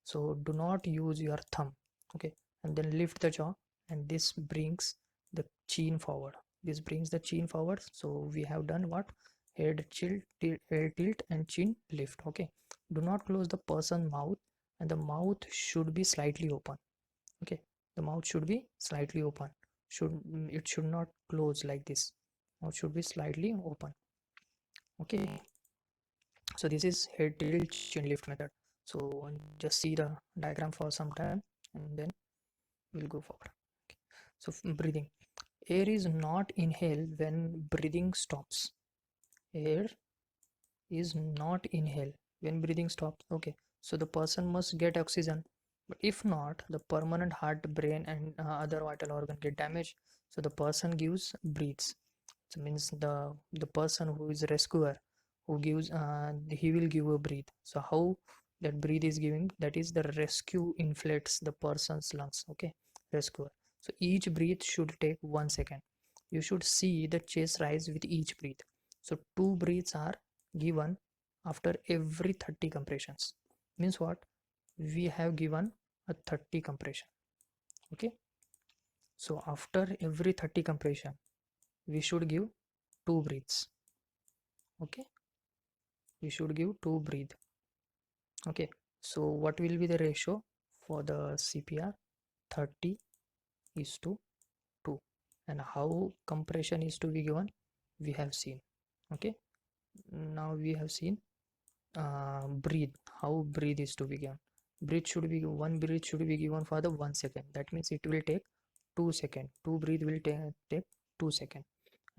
S1: So do not use your thumb. Okay, and then lift the jaw, and this brings the chin forward. This brings the chin forward. So we have done what? Head tilt and chin lift. Okay, do not close the person mouth, and the mouth should be slightly open. Okay, the mouth should be slightly open. It should not close like this. Mouth should be slightly open. Okay, so this is head tilt chin lift method. So just see the diagram for some time and then we'll go forward. Okay. So breathing. Air is not inhaled when breathing stops. Air is not inhaled when breathing stops. Okay, so the person must get oxygen, but if not, the permanent heart, brain and other vital organ get damaged. So the person gives breathes. So means the person who is rescuer, who gives he will give a breathe. So how that breathe is giving, that is the rescue inflates the person's lungs. Okay, rescuer. So each breath should take 1 second. You should see the chest rise with each breath. So 2 breaths are given after every 30 compressions. Means what? We have given a 30 compression. Okay, so after every 30 compression we should give 2 breaths. Okay, we should give 2 breath. Okay, so what will be the ratio for the CPR? 30 is to 2. And how compression is to be given, we have seen. Okay, now we have seen breathe, how breathe is to be given. Breathe should be one breath should be given for the 1 second. That means it will take 2 seconds. 2 breath will take 2 seconds.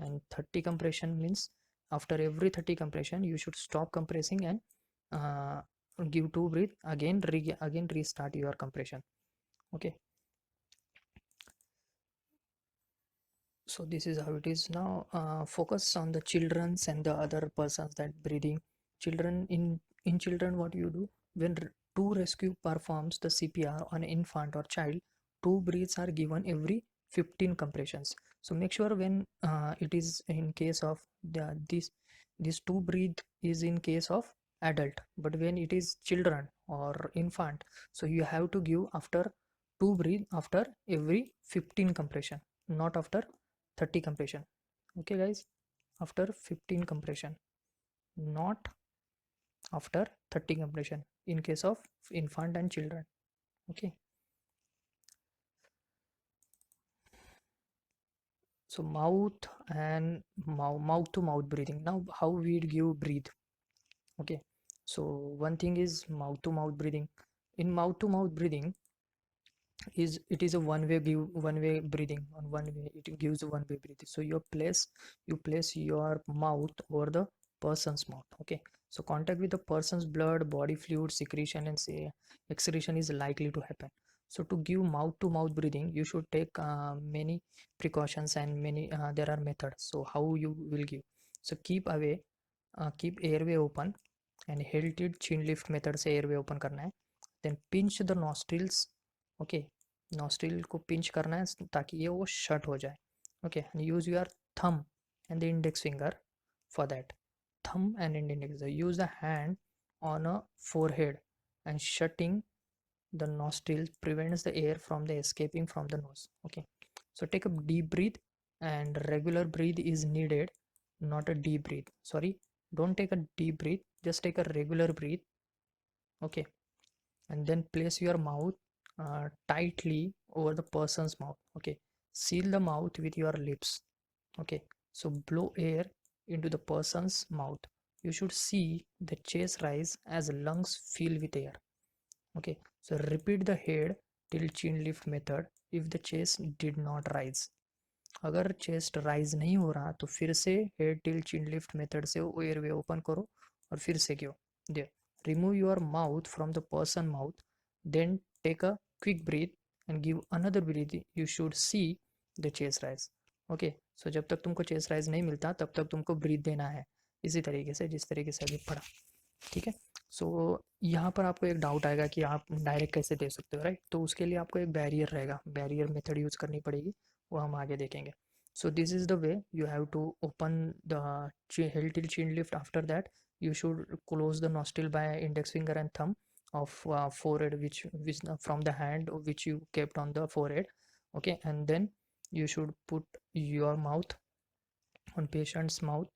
S1: And 30 compression means after every 30 compression you should stop compressing and uh, give 2 breath again, again restart your compression. Okay, so this is how it is. Now focus on the children's and the other persons that breathing. Children, in children, what you do when two rescue performs the CPR on an infant or child, 2 breaths are given every 15 compressions. So make sure when it is in case of this 2 breath is in case of adult, but when it is children or infant, so you have to give after 2 breath after every 15 compression, not after 30 compression. Okay guys, after 15 compression, not after 30 compression in case of infant and children. Okay, so mouth and mouth to mouth breathing. Now how we give breathe. Okay, so one thing is mouth to mouth breathing. In mouth to mouth breathing, it is a one way breathing. On one way it gives one way breathing. So you place your mouth over the person's mouth. Okay, so contact with the person's blood, body fluid, secretion and say excretion is likely to happen. So to give mouth to mouth breathing you should take many precautions and many there are methods. So how you will give? So keep airway open and held it chin lift method से airway open करना है. Then pinch the nostrils. Okay, nostril को pinch करना है ताकि ये वो shut हो जाए. ओके, एंड यूज योर थम and the index finger for that. थम and index, use the hand on a forehead and shutting the nostrils prevents the air from the escaping from the nose. Okay, so take a deep breath, and regular breath is needed, not a deep breath. Sorry, don't take a deep breath, just take a regular breath. Okay, and then place your mouth tightly over the person's mouth. Okay, seal the mouth with your lips. Okay, so blow air into the person's mouth. You should see the chest rise as lungs fill with air. Okay, so repeat the head till chin lift method if the chest did not rise. अगर chest rise नहीं हो रहा तो फिर से head till चिन lift method से airway open करो और फिर से क्यों दे. Remove your mouth from the person mouth, then take a quick breath and give another breath. You should see the chest rise. Okay, so जब तक तुमको chest rise नहीं मिलता तब तक तुमको breathe देना है इसी तरीके से जिस तरीके से अभी पढ़ा. ठीक है, सो यहाँ पर आपको एक डाउट आएगा कि आप डायरेक्ट कैसे दे सकते हो, राइट. तो उसके लिए आपको एक बैरियर रहेगा, बैरियर मेथड यूज़ करनी पड़ेगी, वो हम आगे देखेंगे. So this is the way you have to open the held till chin lift. After that you should close the nostril by index finger and thumb of forehead which from the hand which you kept on the forehead. Okay, and then you should put your mouth on patient's mouth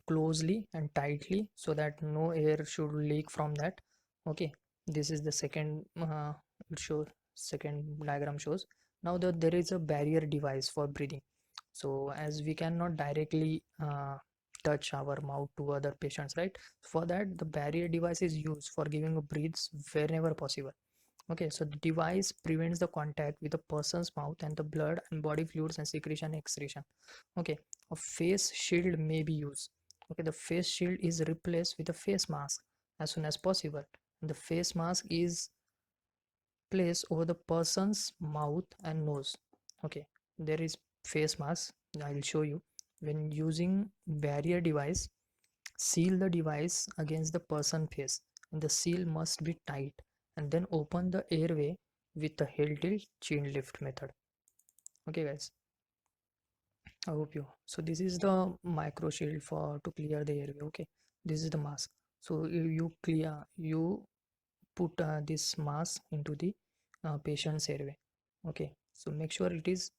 S1: closely and tightly so that no air should leak from that. Okay, this is the second show second diagram shows. Now that there is a barrier device for breathing, so as we cannot directly touch our mouth to other patients, right? For that the barrier device is used for giving a breaths wherever possible. Okay, so the device prevents the contact with the person's mouth and the blood and body fluids and secretion excretion. Okay, a face shield may be used. Okay, the face shield is replaced with a face mask as soon as possible. And the face mask is placed over the person's mouth and nose. Okay, there is face mask. I will show you. When using barrier device, seal the device against the person face, and the seal must be tight, and then open the airway with the heel tilt chin lift method. Okay, guys. I hope you. So this is the micro shield for to clear the airway. Okay, this is the mask. So you put this mask into the patient's airway. Okay, so make sure it is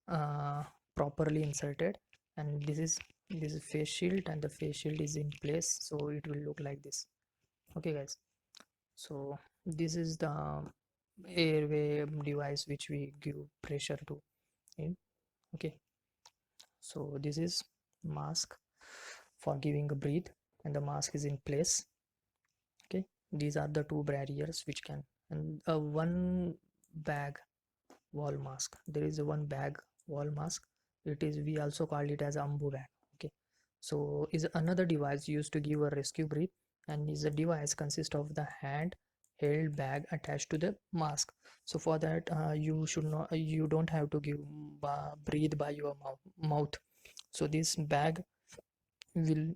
S1: uh, properly inserted, and this is face shield, and the face shield is in place, so it will look like this. Okay, guys. So this is the airway device which we give pressure to in. Okay, so this is mask for giving a breathe, and the mask is in place. Okay, these are the two barriers which can, and one bag wall mask. There is a one bag wall mask. It is, we also call it as ambu bag. Okay, so is another device used to give a rescue breath, and is a device consist of the hand held bag attached to the mask. So for that you should not, you don't have to give breathe by your mouth. So this bag will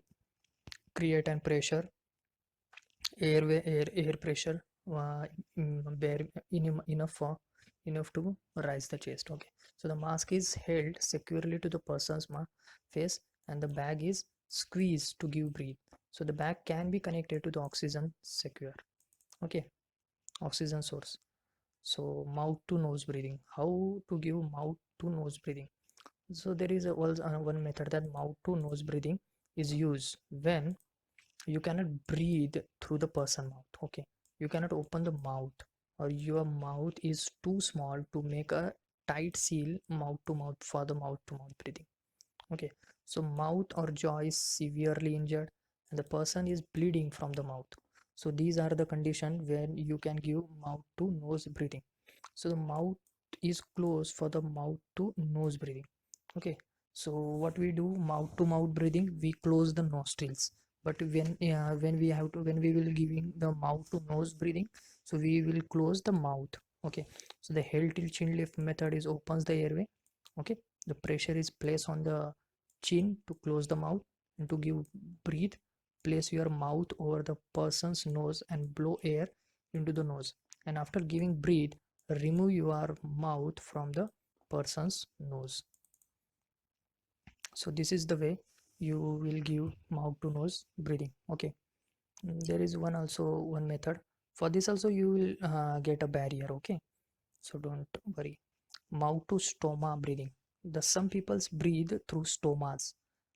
S1: create an pressure, air pressure, bare enough for enough to rise the chest. Okay, so the mask is held securely to the person's face, and the bag is squeezed to give breathe. So the bag can be connected to the oxygen secure. Okay, oxygen source. So mouth to nose breathing, how to give mouth to nose breathing? So there is also one method that mouth to nose breathing is used when you cannot breathe through the person mouth. Okay, you cannot open the mouth, or your mouth is too small to make a tight seal mouth to mouth for the mouth to mouth breathing. Okay, so mouth or jaw is severely injured and the person is bleeding from the mouth. So these are the condition when you can give mouth to nose breathing. So the mouth is closed for the mouth to nose breathing. Okay, so what we do, mouth to mouth breathing, we close the nostrils. But when we have to, when we will giving the mouth to nose breathing, so we will close the mouth. Okay, so the held till chin lift method is opens the airway. Okay, the pressure is placed on the chin to close the mouth, and to give breathe, place your mouth over the person's nose and blow air into the nose, and after giving breathe, remove your mouth from the person's nose. So this is the way you will give mouth to nose breathing. Okay. There is one also one method. For this also you will get a barrier. Okay, so don't worry. Mouth to stoma breathing, the some people's breathe through stomas.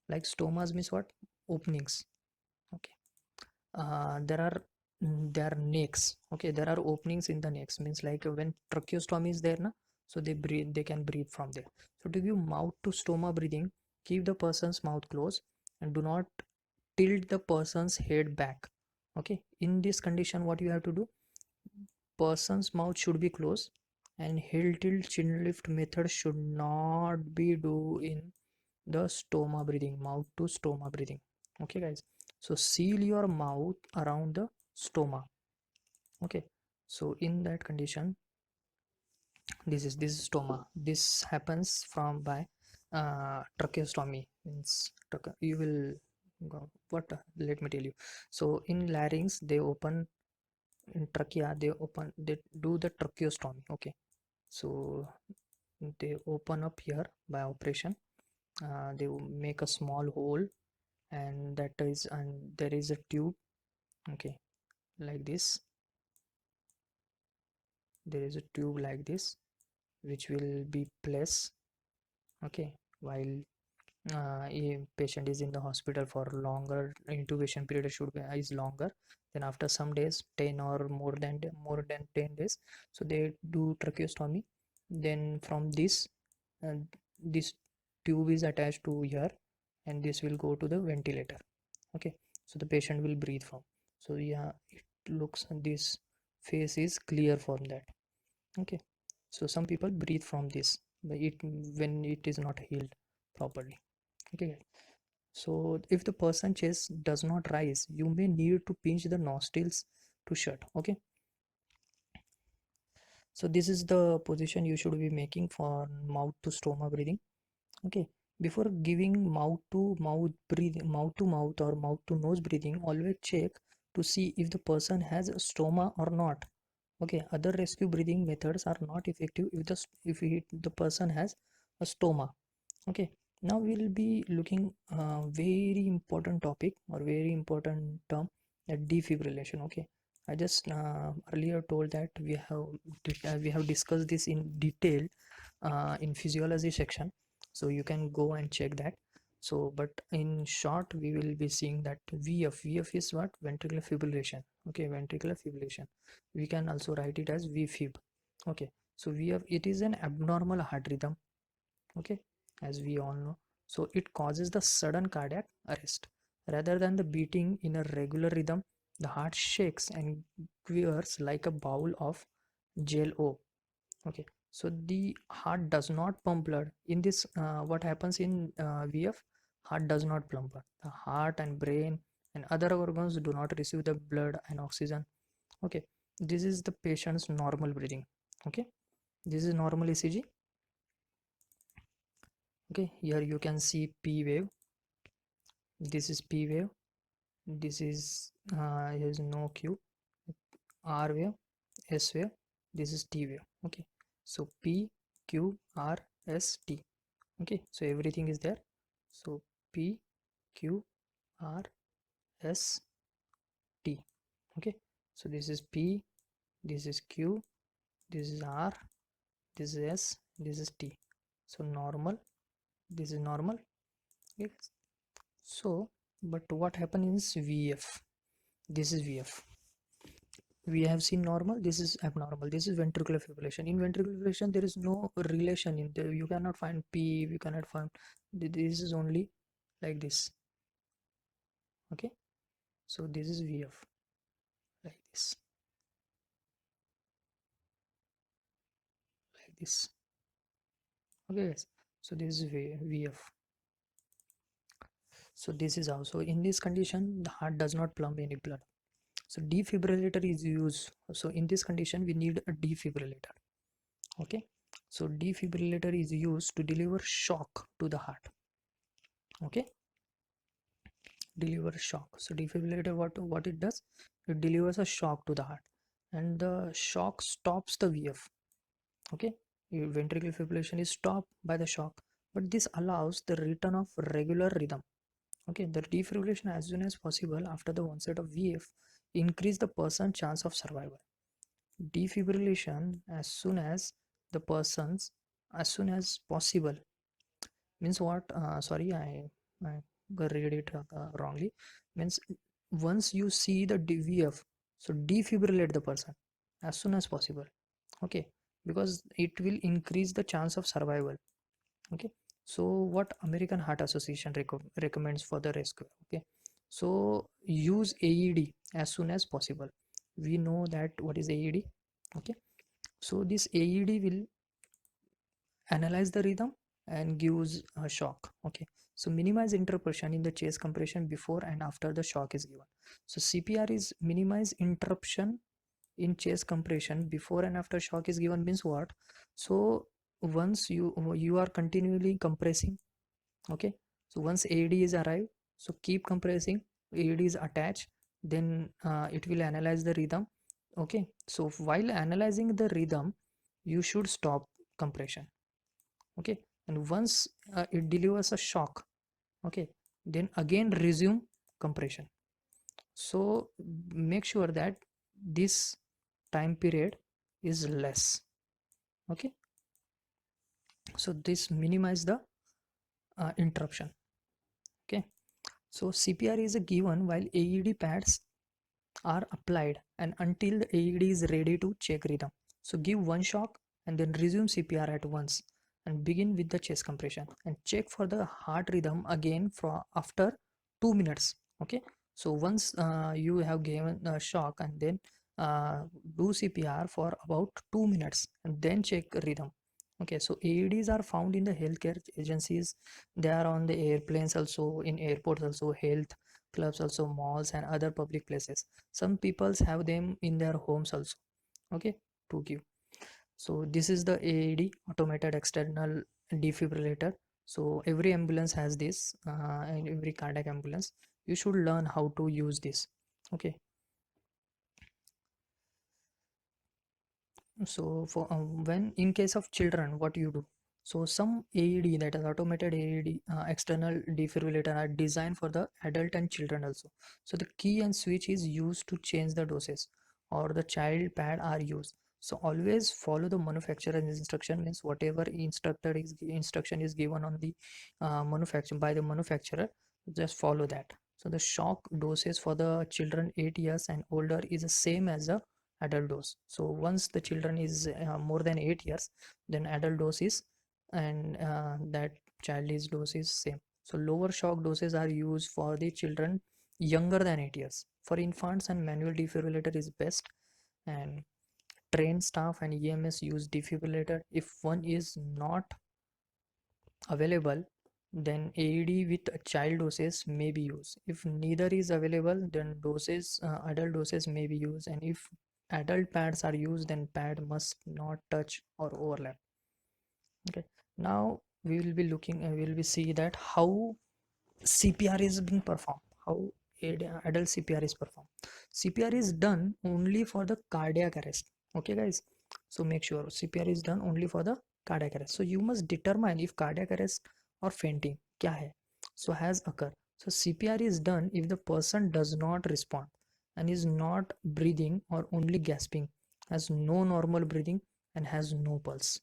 S1: Like stomas means what? Openings. Okay, there are necks. Okay, there are openings in the necks, means like when tracheostomy is there na, so they can breathe from there. So to give mouth to stoma breathing, keep the person's mouth closed and do not tilt the person's head back. Okay, in this condition what you have to do, person's mouth should be closed, and heel tilt chin lift method should not be do in the stoma breathing, mouth to stoma breathing. Okay, guys, so seal your mouth around the stoma. Okay, so in that condition, this is stoma. This happens from by tracheostomy, means you will what let me tell you. So in larynx they open, in trachea they do the tracheostomy. Okay, so they open up here by operation. They will make a small hole, and that is, and there is a tube. Okay, like this, there is a tube like this which will be placed Okay, while a patient is in the hospital for longer, intubation period should be is longer, then after some days, 10 or more than 10 days, so they do tracheostomy. Then from this tube is attached to here, and this will go to the ventilator. Okay, so the patient will breathe from. So yeah, it looks, this face is clear from that. Okay, so some people breathe from this, but it when it is not healed properly. Okay, so if the person chest does not rise, you may need to pinch the nostrils to shut. Okay, so this is the position you should be making for mouth to stoma breathing. Okay, before giving mouth to mouth breathing, mouth to mouth or mouth to nose breathing, always check to see if the person has a stoma or not. Okay, other rescue breathing methods are not effective if the person has a stoma. Okay, now we'll be looking very important topic or very important term, that defibrillation. Okay, I just earlier told that we have discussed this in detail in physiology section, so you can go and check that. So but in short, we will be seeing that vf is what? Ventricular fibrillation. Okay, ventricular fibrillation, we can also write it as vfib. Okay, so vf, it is an abnormal heart rhythm. Okay, as we all know, so it causes the sudden cardiac arrest. Rather than the beating in a regular rhythm, the heart shakes and quivers like a bowl of jello. Okay, so the heart does not pump blood in this. What happens in vf? Heart does not pump blood. The heart and brain and other organs do not receive the blood and oxygen. Okay, this is the patient's normal breathing. Okay, this is normal ecg. Okay, here you can see p wave. This is p wave. This is here is no q. R wave, S wave, this is T wave. Okay, so P, Q, R, S, T. Okay, so everything is there. So P, Q, R, S, T. Okay, so this is P, this is Q, this is R, this is S, this is T. So normal, this is normal. Okay, so but what happens is VF. This is VF. We have seen normal, this is abnormal, this is ventricular fibrillation. In ventricular fibrillation there is no relation in there, you cannot find p, you cannot find, this is only like this. Okay, so this is vf, like this, like this. Okay guys, so this is vf. So this is also in this condition the heart does not pump any blood, so defibrillator is used. So in this condition we need a defibrillator. Okay, so defibrillator is used to deliver shock to the heart. Okay, deliver shock. So defibrillator, what it does, it delivers a shock to the heart, and the shock stops the vf. Okay, your ventricular fibrillation is stopped by the shock, but this allows the return of regular rhythm. Okay, the defibrillation as soon as possible after the onset of vf increase the person's chance of survival. Defibrillation the person's as soon as possible means what? Sorry, I read it wrongly. Means once you see the DVF, so defibrillate the person as soon as possible. Okay, because it will increase the chance of survival. Okay, so what American Heart Association recommends for the rescue? Okay, so use AED as soon as possible. We know that what is AED. Okay, so this AED will analyze the rhythm and gives a shock. Okay, so minimize interruption in the chest compression before and after the shock is given. So CPR is minimize interruption in chest compression before and after shock is given. Means what? So once you are continually compressing. Okay, so once AED is arrived, so keep compressing, AED is attached, then it will analyze the rhythm. Okay, so while analyzing the rhythm you should stop compression. Okay, and once it delivers a shock, okay, then again resume compression. So make sure that this time period is less. Okay, so this minimize the interruption. Okay, so CPR is given while AED pads are applied and until the AED is ready to check rhythm. So give one shock and then resume CPR at once and begin with the chest compression and check for the heart rhythm again for after 2 minutes. Okay, so once you have given a shock and then do CPR for about 2 minutes and then check rhythm. Okay, so AEDs are found in the healthcare agencies. They are on the airplanes also, in airports also, health clubs also, malls and other public places. Some peoples have them in their homes also. Okay, to give. So this is the AED, automated external defibrillator. So every ambulance has this, and every cardiac ambulance. You should learn how to use this. Okay, so for when in case of children, what you do? So some AED, that is automated AED, external defibrillator, are designed for the adult and children also. So the key and switch is used to change the doses or the child pad are used. So always follow the manufacturer's instruction, means whatever instruction is given on the manufacturer by the manufacturer, just follow that. So the shock doses for the children 8 years and older is the same as the adult dose. So once the children is more than 8 years, then adult dose is, and that child is dose is same. So lower shock doses are used for the children younger than 8 years. For infants and manual defibrillator is best, and trained staff and EMS use defibrillator. If one is not available, then AED with child doses may be used. If neither is available, then doses adult doses may be used, and if adult pads are used, then pad must not touch or overlap. Okay, now we will be see that how CPR is being performed, how adult CPR is performed. CPR is done only for the cardiac arrest. Okay, guys. So make sure CPR is done only for the cardiac arrest. So you must determine if cardiac arrest or fainting kya hai. So has occurred. So CPR is done if the person does not respond and is not breathing or only gasping, has no normal breathing and has no pulse.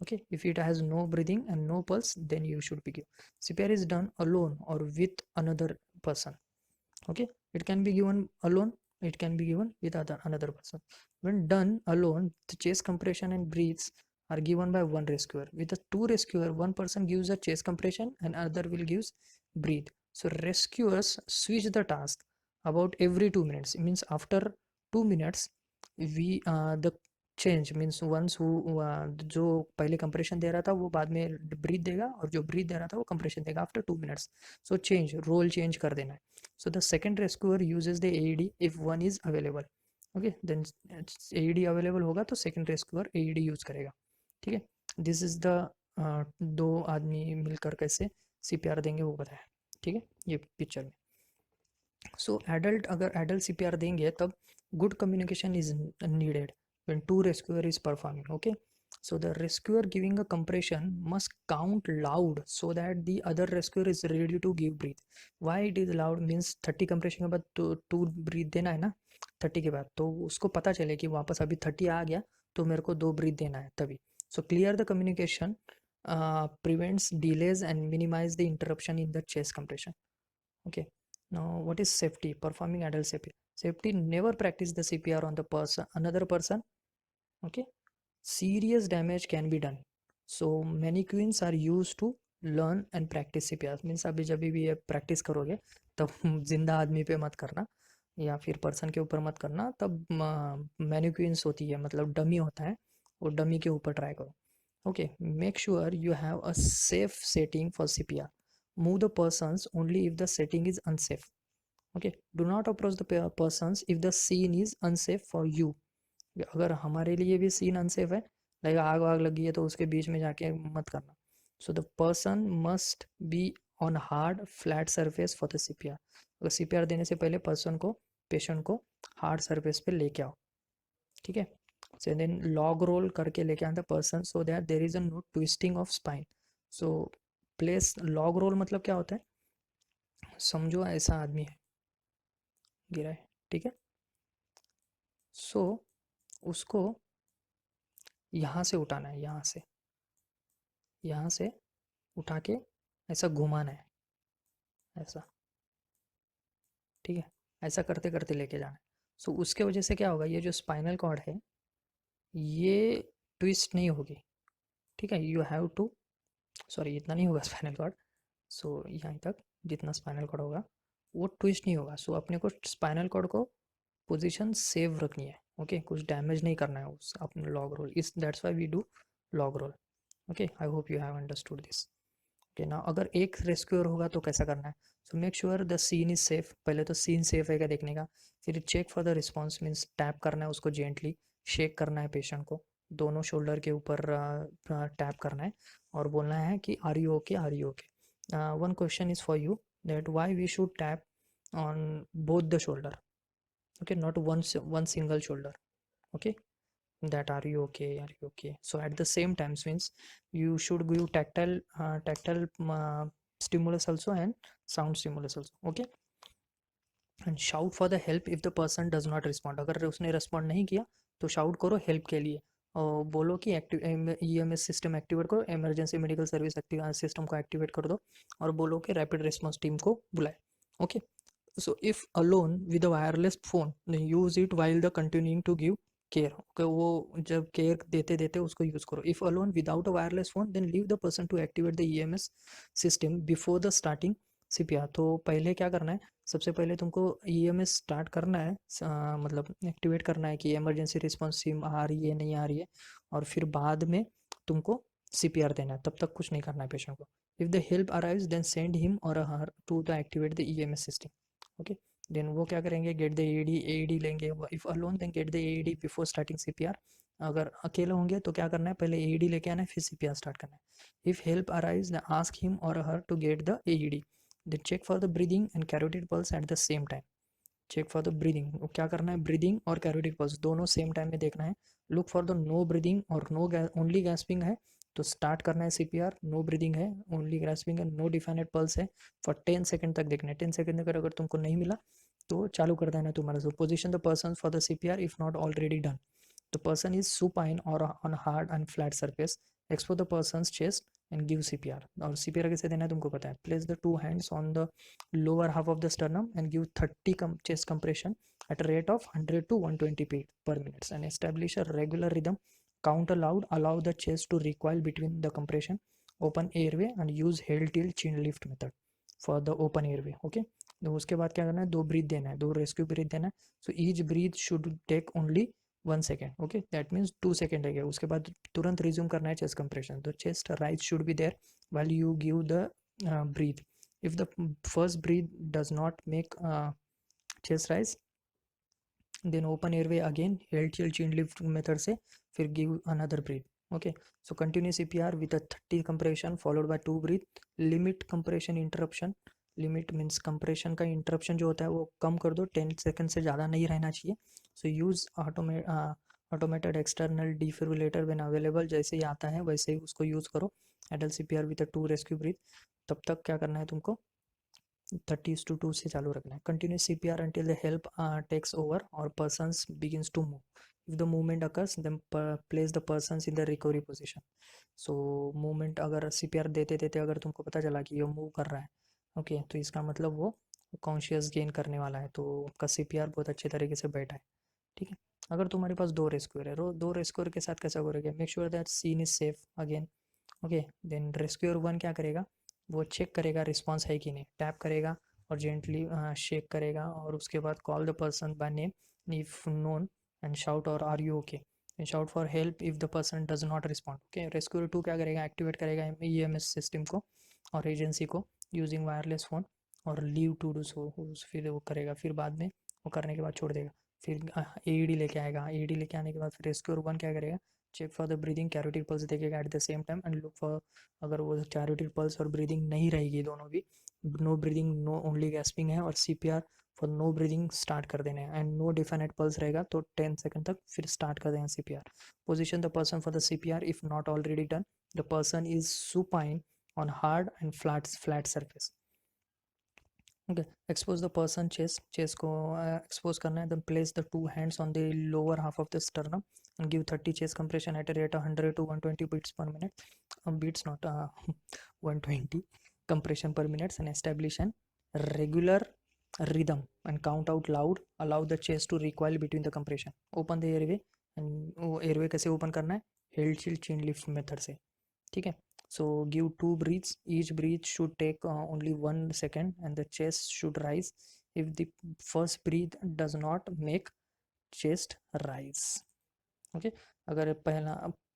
S1: Okay, if it has no breathing and no pulse, then you should begin. CPR is done alone or with another person. Okay, it can be given alone, it can be given with another person. When done alone, the chest compression and breaths are given by one rescuer. With the two rescuer, one person gives a chest compression and other will gives breathe. So rescuers switch the task about every 2 minutes. It means after 2 minutes we the change means once जो पहले compression दे रहा था वो बाद में breathe देगा और जो ब्रीथ दे रहा था वो कंप्रेशन देगा after 2 minutes. So change role change कर देना है. So the second rescuer uses the AED if one is available. Okay, then AED available होगा तो second rescuer AED use करेगा. ठीक है, दिस इज द दो आदमी मिलकर कैसे CPR देंगे वो बताया. ठीक है, ये पिक्चर में. सो एडल्ट अगर एडल्ट CPR देंगे तब good communication is needed when two rescuer is performing. Okay, so the rescuer giving a compression must count loud so that the other rescuer is ready to give breathe. Why it is loud means 30 compression के बाद to breathe देना है ना. 30 के बाद तो उसको पता चले कि वापस अभी 30 आ गया तो मेरे को 2 ब्रीथ देना है तभी. So clear the communication, prevents delays and minimize the interruption in the chest compression. Okay, now what is safety? Performing adult CPR. Safety, never practice the CPR on the person another person. Okay, serious damage can be done. So mannequins are used to learn and practice CPR. Means अभी जब भी ये practice करोगे तब जिंदा आदमी पे मत करना या फिर पर्सन के ऊपर मत करना. तब मैनिक्विंस होती है, मतलब डमी होता है, वो डमी के ऊपर ट्राई करो. Okay, make sure you have a safe setting for CPR. Move the persons only if the setting is unsafe. Okay, do not approach the persons if the scene is unsafe for you. अगर हमारे लिए भी scene unsafe है, like आग वाग लगी है तो उसके बीच में जाके मत करना. So the person must be on hard flat surface for the CPR. अगर CPR देने से पहले पर्सन को, पेशेंट को हार्ड सरफेस पे लेके आओ. ठीक है, सो देन लॉग रोल करके लेके आना person so that there is a no twisting of spine. So place log roll मतलब क्या होता है, समझो ऐसा आदमी है, गिरा है. ठीक है, सो उसको यहाँ से उठाना है, यहाँ से उठा के ऐसा घुमाना है, ऐसा, ठीक है, ऐसा करते करते लेके जाना है। सो उसके वजह से क्या होगा, ये जो स्पाइनल कॉर्ड है ये ट्विस्ट नहीं होगी, ठीक है। यू हैव टू, सॉरी इतना नहीं होगा स्पाइनल कॉर्ड, सो यहाँ तक जितना स्पाइनल कॉर्ड होगा वो ट्विस्ट नहीं होगा। सो अपने को स्पाइनल कॉर्ड को पोजीशन सेव रखनी है, ओके, कुछ डैमेज नहीं करना है उस अपने लॉग रोल, इस that's why we do log roll, okay. I hope you have understood this, okay. ना अगर एक रेस्क्यूअर होगा तो कैसा करना है, so make sure the scene is safe, पहले तो सीन सेफ है क्या देखने का, फिर check for the response, means tap करना है उसको जेंटली, शेक करना है पेशेंट को, दोनों शोल्डर के ऊपर टैप करना है और बोलना है कि are you okay, are you okay. One question is for you, that why we should tap on both the shoulder, okay, not one single shoulder, okay, that are you okay, are you okay. So at the same time means you should give tactile stimulus also and sound stimulus also, okay, and shout for the help if the person does not respond, अगर उसने respond नहीं किया तो shout करो help के लिए, और बोलो कि एक्टिव ईएमएस सिस्टम एक्टिवेट करो, इमरजेंसी मेडिकल सर्विस सिस्टम को एक्टिवेट कर दो, और बोलो कि रैपिड रिस्पॉन्स टीम को बुलाए, okay. So if alone with a wireless phone, then use it while the continuing to give care. Okay, वो जब केयर देते देते उसको यूज़ करो. If alone without a wireless phone, then leave the person to activate the EMS system before the starting CPR. तो पहले क्या करना है, सबसे पहले तुमको EMS स्टार्ट करना है, मतलब एक्टिवेट करना है कि इमरजेंसी रिस्पॉन्स टीम आ रही है नहीं आ रही है, और फिर बाद में तुमको CPR देना है, तब तक कुछ नहीं करना है पेशेंट को. If the help arrives, then send him or her to the activate the EMS system. Okay, then वो क्या करेंगे, गेट द एडी लेंगे, if alone then get the AED before starting CPR, अगर अकेले होंगे तो क्या करना है, पहले एडी लेके आना है फिर सीपीआर स्टार्ट करना है। If help arrives then ask him और her to get the AED, then check for the breathing and carotid pulse at the same time, check for the breathing, क्या करना है, ब्रीदिंग और कैरोटिड पल्स दोनों same time में देखना है। Look for the no breathing और no only gasping है तो स्टार्ट करना है सीपीआर, नो ब्रीदिंग है, ओनली गैस्पिंग है, नो डिफाइनेड पल्स है, फॉर 10 सेकंड तक देखना है, 10 सेकंड तक अगर तुमको नहीं मिला तो चालू कर देना तुम्हारा। सो position the person for the CPR if not already done, the person is supine or on hard and flat surface, expose the person's chest and give CPR, और CPR कैसे देना है तुमको पता है, place the two hands on the lower half of the sternum and give 30 chest compression at a rate of 100 to 120 beat per minute and establish a regular rhythm, count aloud, allow the chest to recoil between the compression, open airway and use head tilt chin lift method for the open airway, okay। तो उसके बाद क्या करना है, दो breathe देना है, दो रेस्क्यू ब्रीथ देना है, so each breath should take only 1 second, okay, that means 2 second लगेगा, उसके बाद तुरंत रिज्यूम करना है चेस्ट कंप्रेशन, तो chest rise should be there while you give the breathe. If the first breath does not make chest rise, then open airway again, LTL chin lift method से फिर give another breath, okay। So continue CPR with a 30 compression followed by 2 breath, limit compression interruption, limit means compression का interruption जो होता है वो कम कर दो, 10 second से ज़्यादा नहीं रहना चाहिए। So use automated external defibrillator when available, जैसे ही आता है वैसे ही उसको यूज़ करो। एडल CPR विद 2 रेस्क्यू ब्रीथ, तब तक क्या करना है तुमको 30:2 से चालू रखना है। Continue CPR until the help takes over or persons begins to move. If the movement occurs, then place the persons in the recovery position. So movement अगर CPR देते देते अगर तुमको पता चला कि ये मूव कर रहा है, ओके, तो इसका मतलब वो कॉन्शियस गेन करने वाला है, तो आपका CPR बहुत अच्छे तरीके से बैठा है, ठीक है। अगर तुम्हारे पास दो रेस्क्यूअर है, दो रेस्क्यूअर के साथ कैसा करोगे, make sure that scene is safe again, okay. Then rescuer 1 क्या करेगा, वो चेक करेगा रिस्पॉन्स है कि नहीं, टैप करेगा और जेंटली शेक करेगा, और उसके बाद call the person by name if known and shout और are you okay, and shout for help if the person does not respond, okay. Rescuer 2 क्या करेगा, एक्टिवेट करेगा EMS सिस्टम को और एजेंसी को यूजिंग वायरलेस फ़ोन, और leave to do so, फिर वो करेगा, फिर बाद में वो करने के बाद छोड़ देगा, फिर AED लेके आएगा, AED लेके आने के बाद फिर रेस्क्यूअर 1 क्या करेगा, check for the breathing carotid pulse देखेगा at the same time and look for, अगर वो कैरोटिड पल्स और ब्रीदिंग नहीं रहेगी दोनों भी, no breathing no only gasping है, और CPR for no breathing start कर देना है, एंड नो डिफाइनेट पल्स रहेगा तो 10 सेकंड तक फिर स्टार्ट कर देना CPR। Position the person for the CPR if not already done, the person is supine on hard and flat surface, okay। Expose the person chest को expose करना है, then place the two hands on the lower half of the sternum and give 30 chest compression at a rate of 100 to 120 beats per minute, beats not 120, compression per minute and establish an regular rhythm and count out loud. Allow the chest to recoil between the compression. Open the airway and वो airway कैसे open करना है, held chill chin lift method से, ठीक है. So give 2 breaths. Each breath should take only 1 second and the chest should rise. If the first breath does not make chest rise, okay. अगर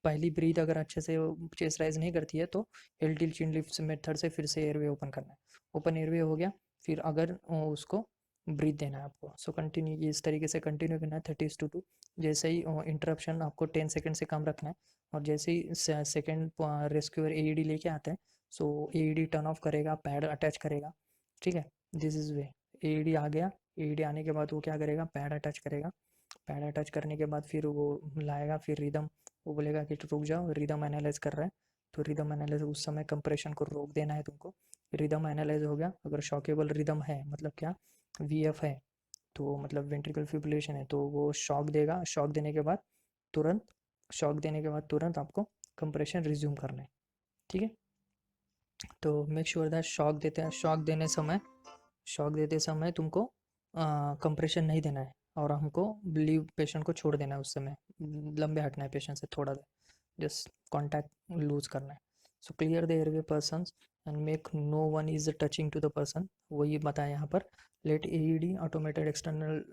S1: पहली breathe अगर अच्छे से चेस्ट राइज नहीं करती है तो हेल टिल चिन लिफ्ट मेथड से फिर से एयरवे ओपन करना है. ओपन एयरवे हो गया, फिर अगर उसको ब्रीथ देना है आपको. सो कंटिन्यू, ये इस तरीके से कंटिन्यू करना है 30 to 2. जैसे ही इंटरप्शन आपको 10 सेकेंड से कम रखना है, और जैसे ही सेकेंड रेस्क्यूअर एईडी लेके आता है, सो एईडी टर्न ऑफ करेगा, पैड अटैच करेगा, ठीक है. This is way. एईडी आ गया, एईडी आने के बाद वो क्या करेगा, पैड अटैच करेगा. पैड अटैच करने के बाद फिर वो लाएगा, फिर रिदम, वो बोलेगा कि रुक जाओ, रिदम एनालाइज कर रहा है. तो रिदम एनालाइज, उस समय कंप्रेशन को रोक देना है तुमको. रिदम एनालाइज हो गया. अगर शॉकेबल रिदम है, मतलब क्या, वीएफ है, तो मतलब वेंट्रिकल फिब्रिलेशन है, तो वो शॉक देगा. शॉक देने के बाद तुरंत, शॉक देने के बाद तुरंत आपको कंप्रेशन रिज्यूम करना है, ठीक है. तो मेक श्योर दैट शॉक देते समय तुमको कंप्रेशन नहीं देना है, और हमको लीव पेशेंट को छोड़ देना है उस समय, लंबे हटना है पेशेंट से थोड़ा सा, जस्ट कॉन्टैक्ट लूज करना है. So clear the airway person and make no one is touching to the person. वही बताया यहाँ पर. Let AED automated external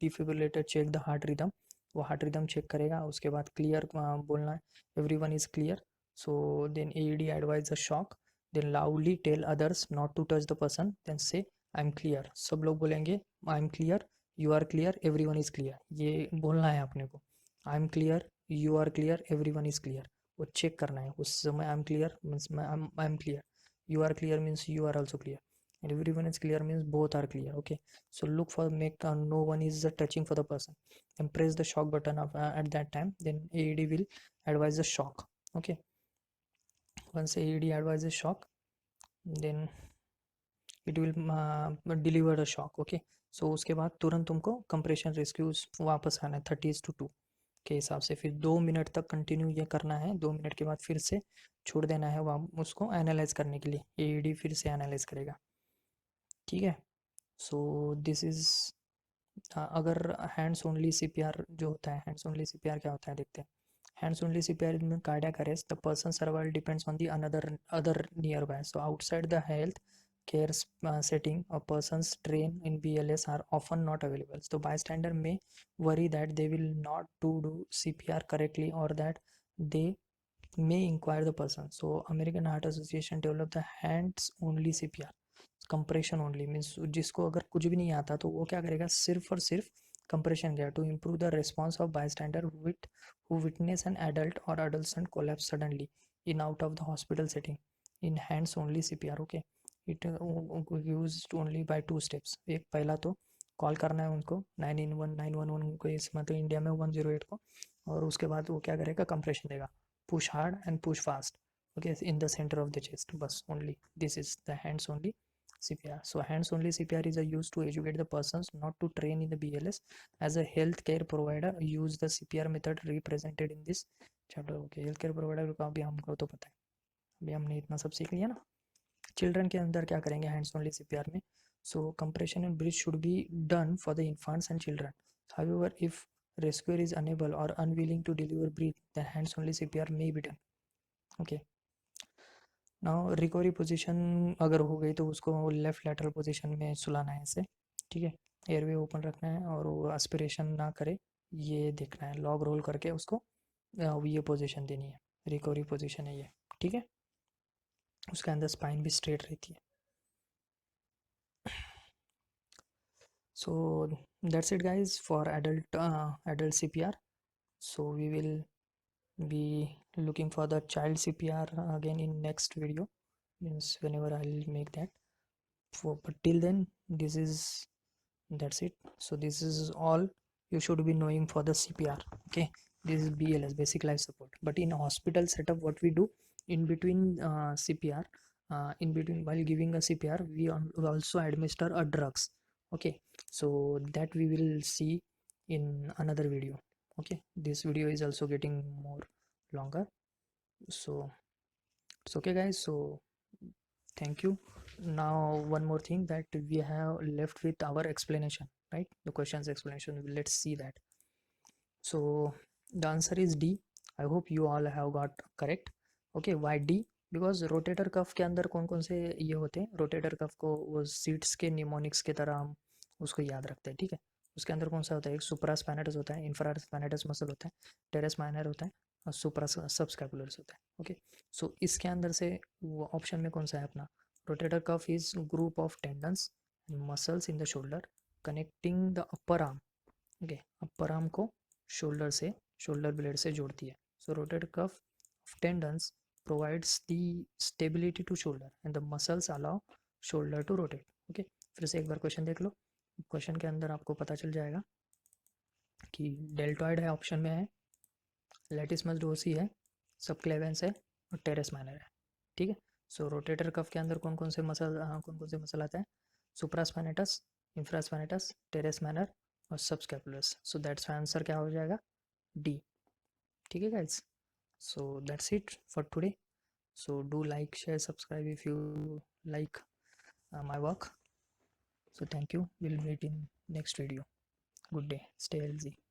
S1: defibrillator check the heart rhythm. वो हार्ट रिदम चेक करेगा. उसके बाद क्लियर बोलना है, everyone is clear. So then AED advise the shock. Then loudly tell others not to touch the person. Then say I am clear. सब लोग बोलेंगे I am clear, you are clear, everyone is clear. ये बोलना है अपने को. I am clear, you are clear, everyone is clear. वो check करना है उस समय. I am clear means I am clear, you are clear means you are also clear, and everyone is clear means both are clear. Okay, so look for make no one is touching for the person, and press the shock button of, at that time. Then AED will advise the shock. Okay, once AED advises shock, then it will deliver the shock. Okay, so उसके बाद तुरंत तुमको compression rescues वापस आना है 30 to 2 के हिसाब से. फिर 2 मिनट तक कंटिन्यू ये करना है. 2 मिनट के बाद फिर से छोड़ देना है वहाँ उसको एनालाइज करने के लिए. एईडी फिर से एनालाइज करेगा, ठीक है. सो दिस इज़, अगर हैंड्स ओनली सीपीआर जो होता है, हैंड्स ओनली सीपीआर क्या होता है देखते हैं. हैंड्स ओनली सीपीआर में cardiac arrest, the person survival depends on the other near by. So outside the health care setting, a person's train in BLS are often not available. So bystander may worry that they will not do CPR correctly, or that they may inquire the person. So American Heart Association developed the hands only CPR. Compression only means जिसको अगर कुछ भी नहीं आता तो वो क्या करेगा, सिर्फ और सिर्फ कंप्रेशन किया, to improve the response of bystander who witness an adult और adult collapse suddenly in out of the hospital setting in hands only CPR. Okay, it use only by 2 steps. एक पहला तो call करना है उनको 911 को, इस मतलब इंडिया में 108 को, और उसके बाद वो क्या करेगा, कंप्रेशन देगा, push hard and push fast. Okay, in the centre of the chest, बस only. This is the hands only CPR. So hands only CPR is used to educate the persons not to train in the BLS. As a healthcare provider, use the CPR method represented in this chapter. Okay, healthcare provider का भी हमको तो पता है, अभी हमने इतना सब सीख लिया ना. चिल्ड्रन के अंदर क्या करेंगे हैंड्स ओनली CPR में. So compression and breath should be done for the infants and children. However if rescuer is unable or unwilling to deliver breath, then hands only CPR may be done. Okay, now recovery position अगर हो गई तो उसको left lateral position में सुलाना है ऐसे, ठीक है. एयरवे ओपन रखना है और वो एस्पिरेशन ना करे, ये देखना है. लॉग रोल करके उसको ये पोजीशन देनी है. रिकवरी पोजीशन है ये, ठीक है. उसके अंदर स्पाइन भी स्ट्रेट रहती है. So that's it guys for adult CPR. So we will be looking for the child CPR again in next video, means whenever I'll make that. But till then, that's it. So this is all you should be knowing for the CPR. Okay, this is BLS, basic life support. But in hospital setup, what we do in between CPR, in between while giving a CPR, we also administer a drugs. Okay, so that we will see in another video. Okay, this video is also getting more longer, so it's okay guys. So Thank you. Now, one more thing that we have left with our explanation, right? The question's explanation. Let's see that. So the answer is D. I hope you all have got correct. Okay, why D? Because rotator cuff के अंदर कौन कौन से ये होते हैं, rotator cuff को वो सीट्स के निमोनिक्स की तरह हम उसको याद रखते हैं, ठीक है। उसके अंदर कौन सा होता है, एक सुप्रा स्पैनेटस होता है, इंफ्रा स्पैनेटस मसल होता है, टेरेस माइनर होता है और सुप्रा सबस्कैपुलर्स होता है। ओके, सो इसके अंदर से वो ऑप्शन में कौन सा है अपना, rotator cuff is group of tendons and muscles in the shoulder connecting the upper arm. Okay, upper arm को शोल्डर से, शोल्डर ब्लेड से जोड़ती है। So rotator cuff of tendons provides the stability to shoulder and the muscles allow shoulder to rotate। Okay, फिर से एक बार question देख लो। Question के अंदर आपको पता चल जाएगा कि डेल्टॉइड है, ऑप्शन में है, लैटिसमस डोर्सी है, सबक्लेवेंस है और टेरेस माइनर है, ठीक है। सो रोटेटर कफ के अंदर कौन कौन से मसल, कौन कौन से मसल आते हैं, सुप्रास्पैनेटस, इंफ्रास्पैनेटस, टेरेस माइनर और सबस्कैपुलस। सो दैट्स आंसर क्या हो जाएगा, डी, ठीक है guys. So that's it for today. So do like, share, subscribe if you like my work. So thank you, we'll meet in next video. Good day, stay healthy.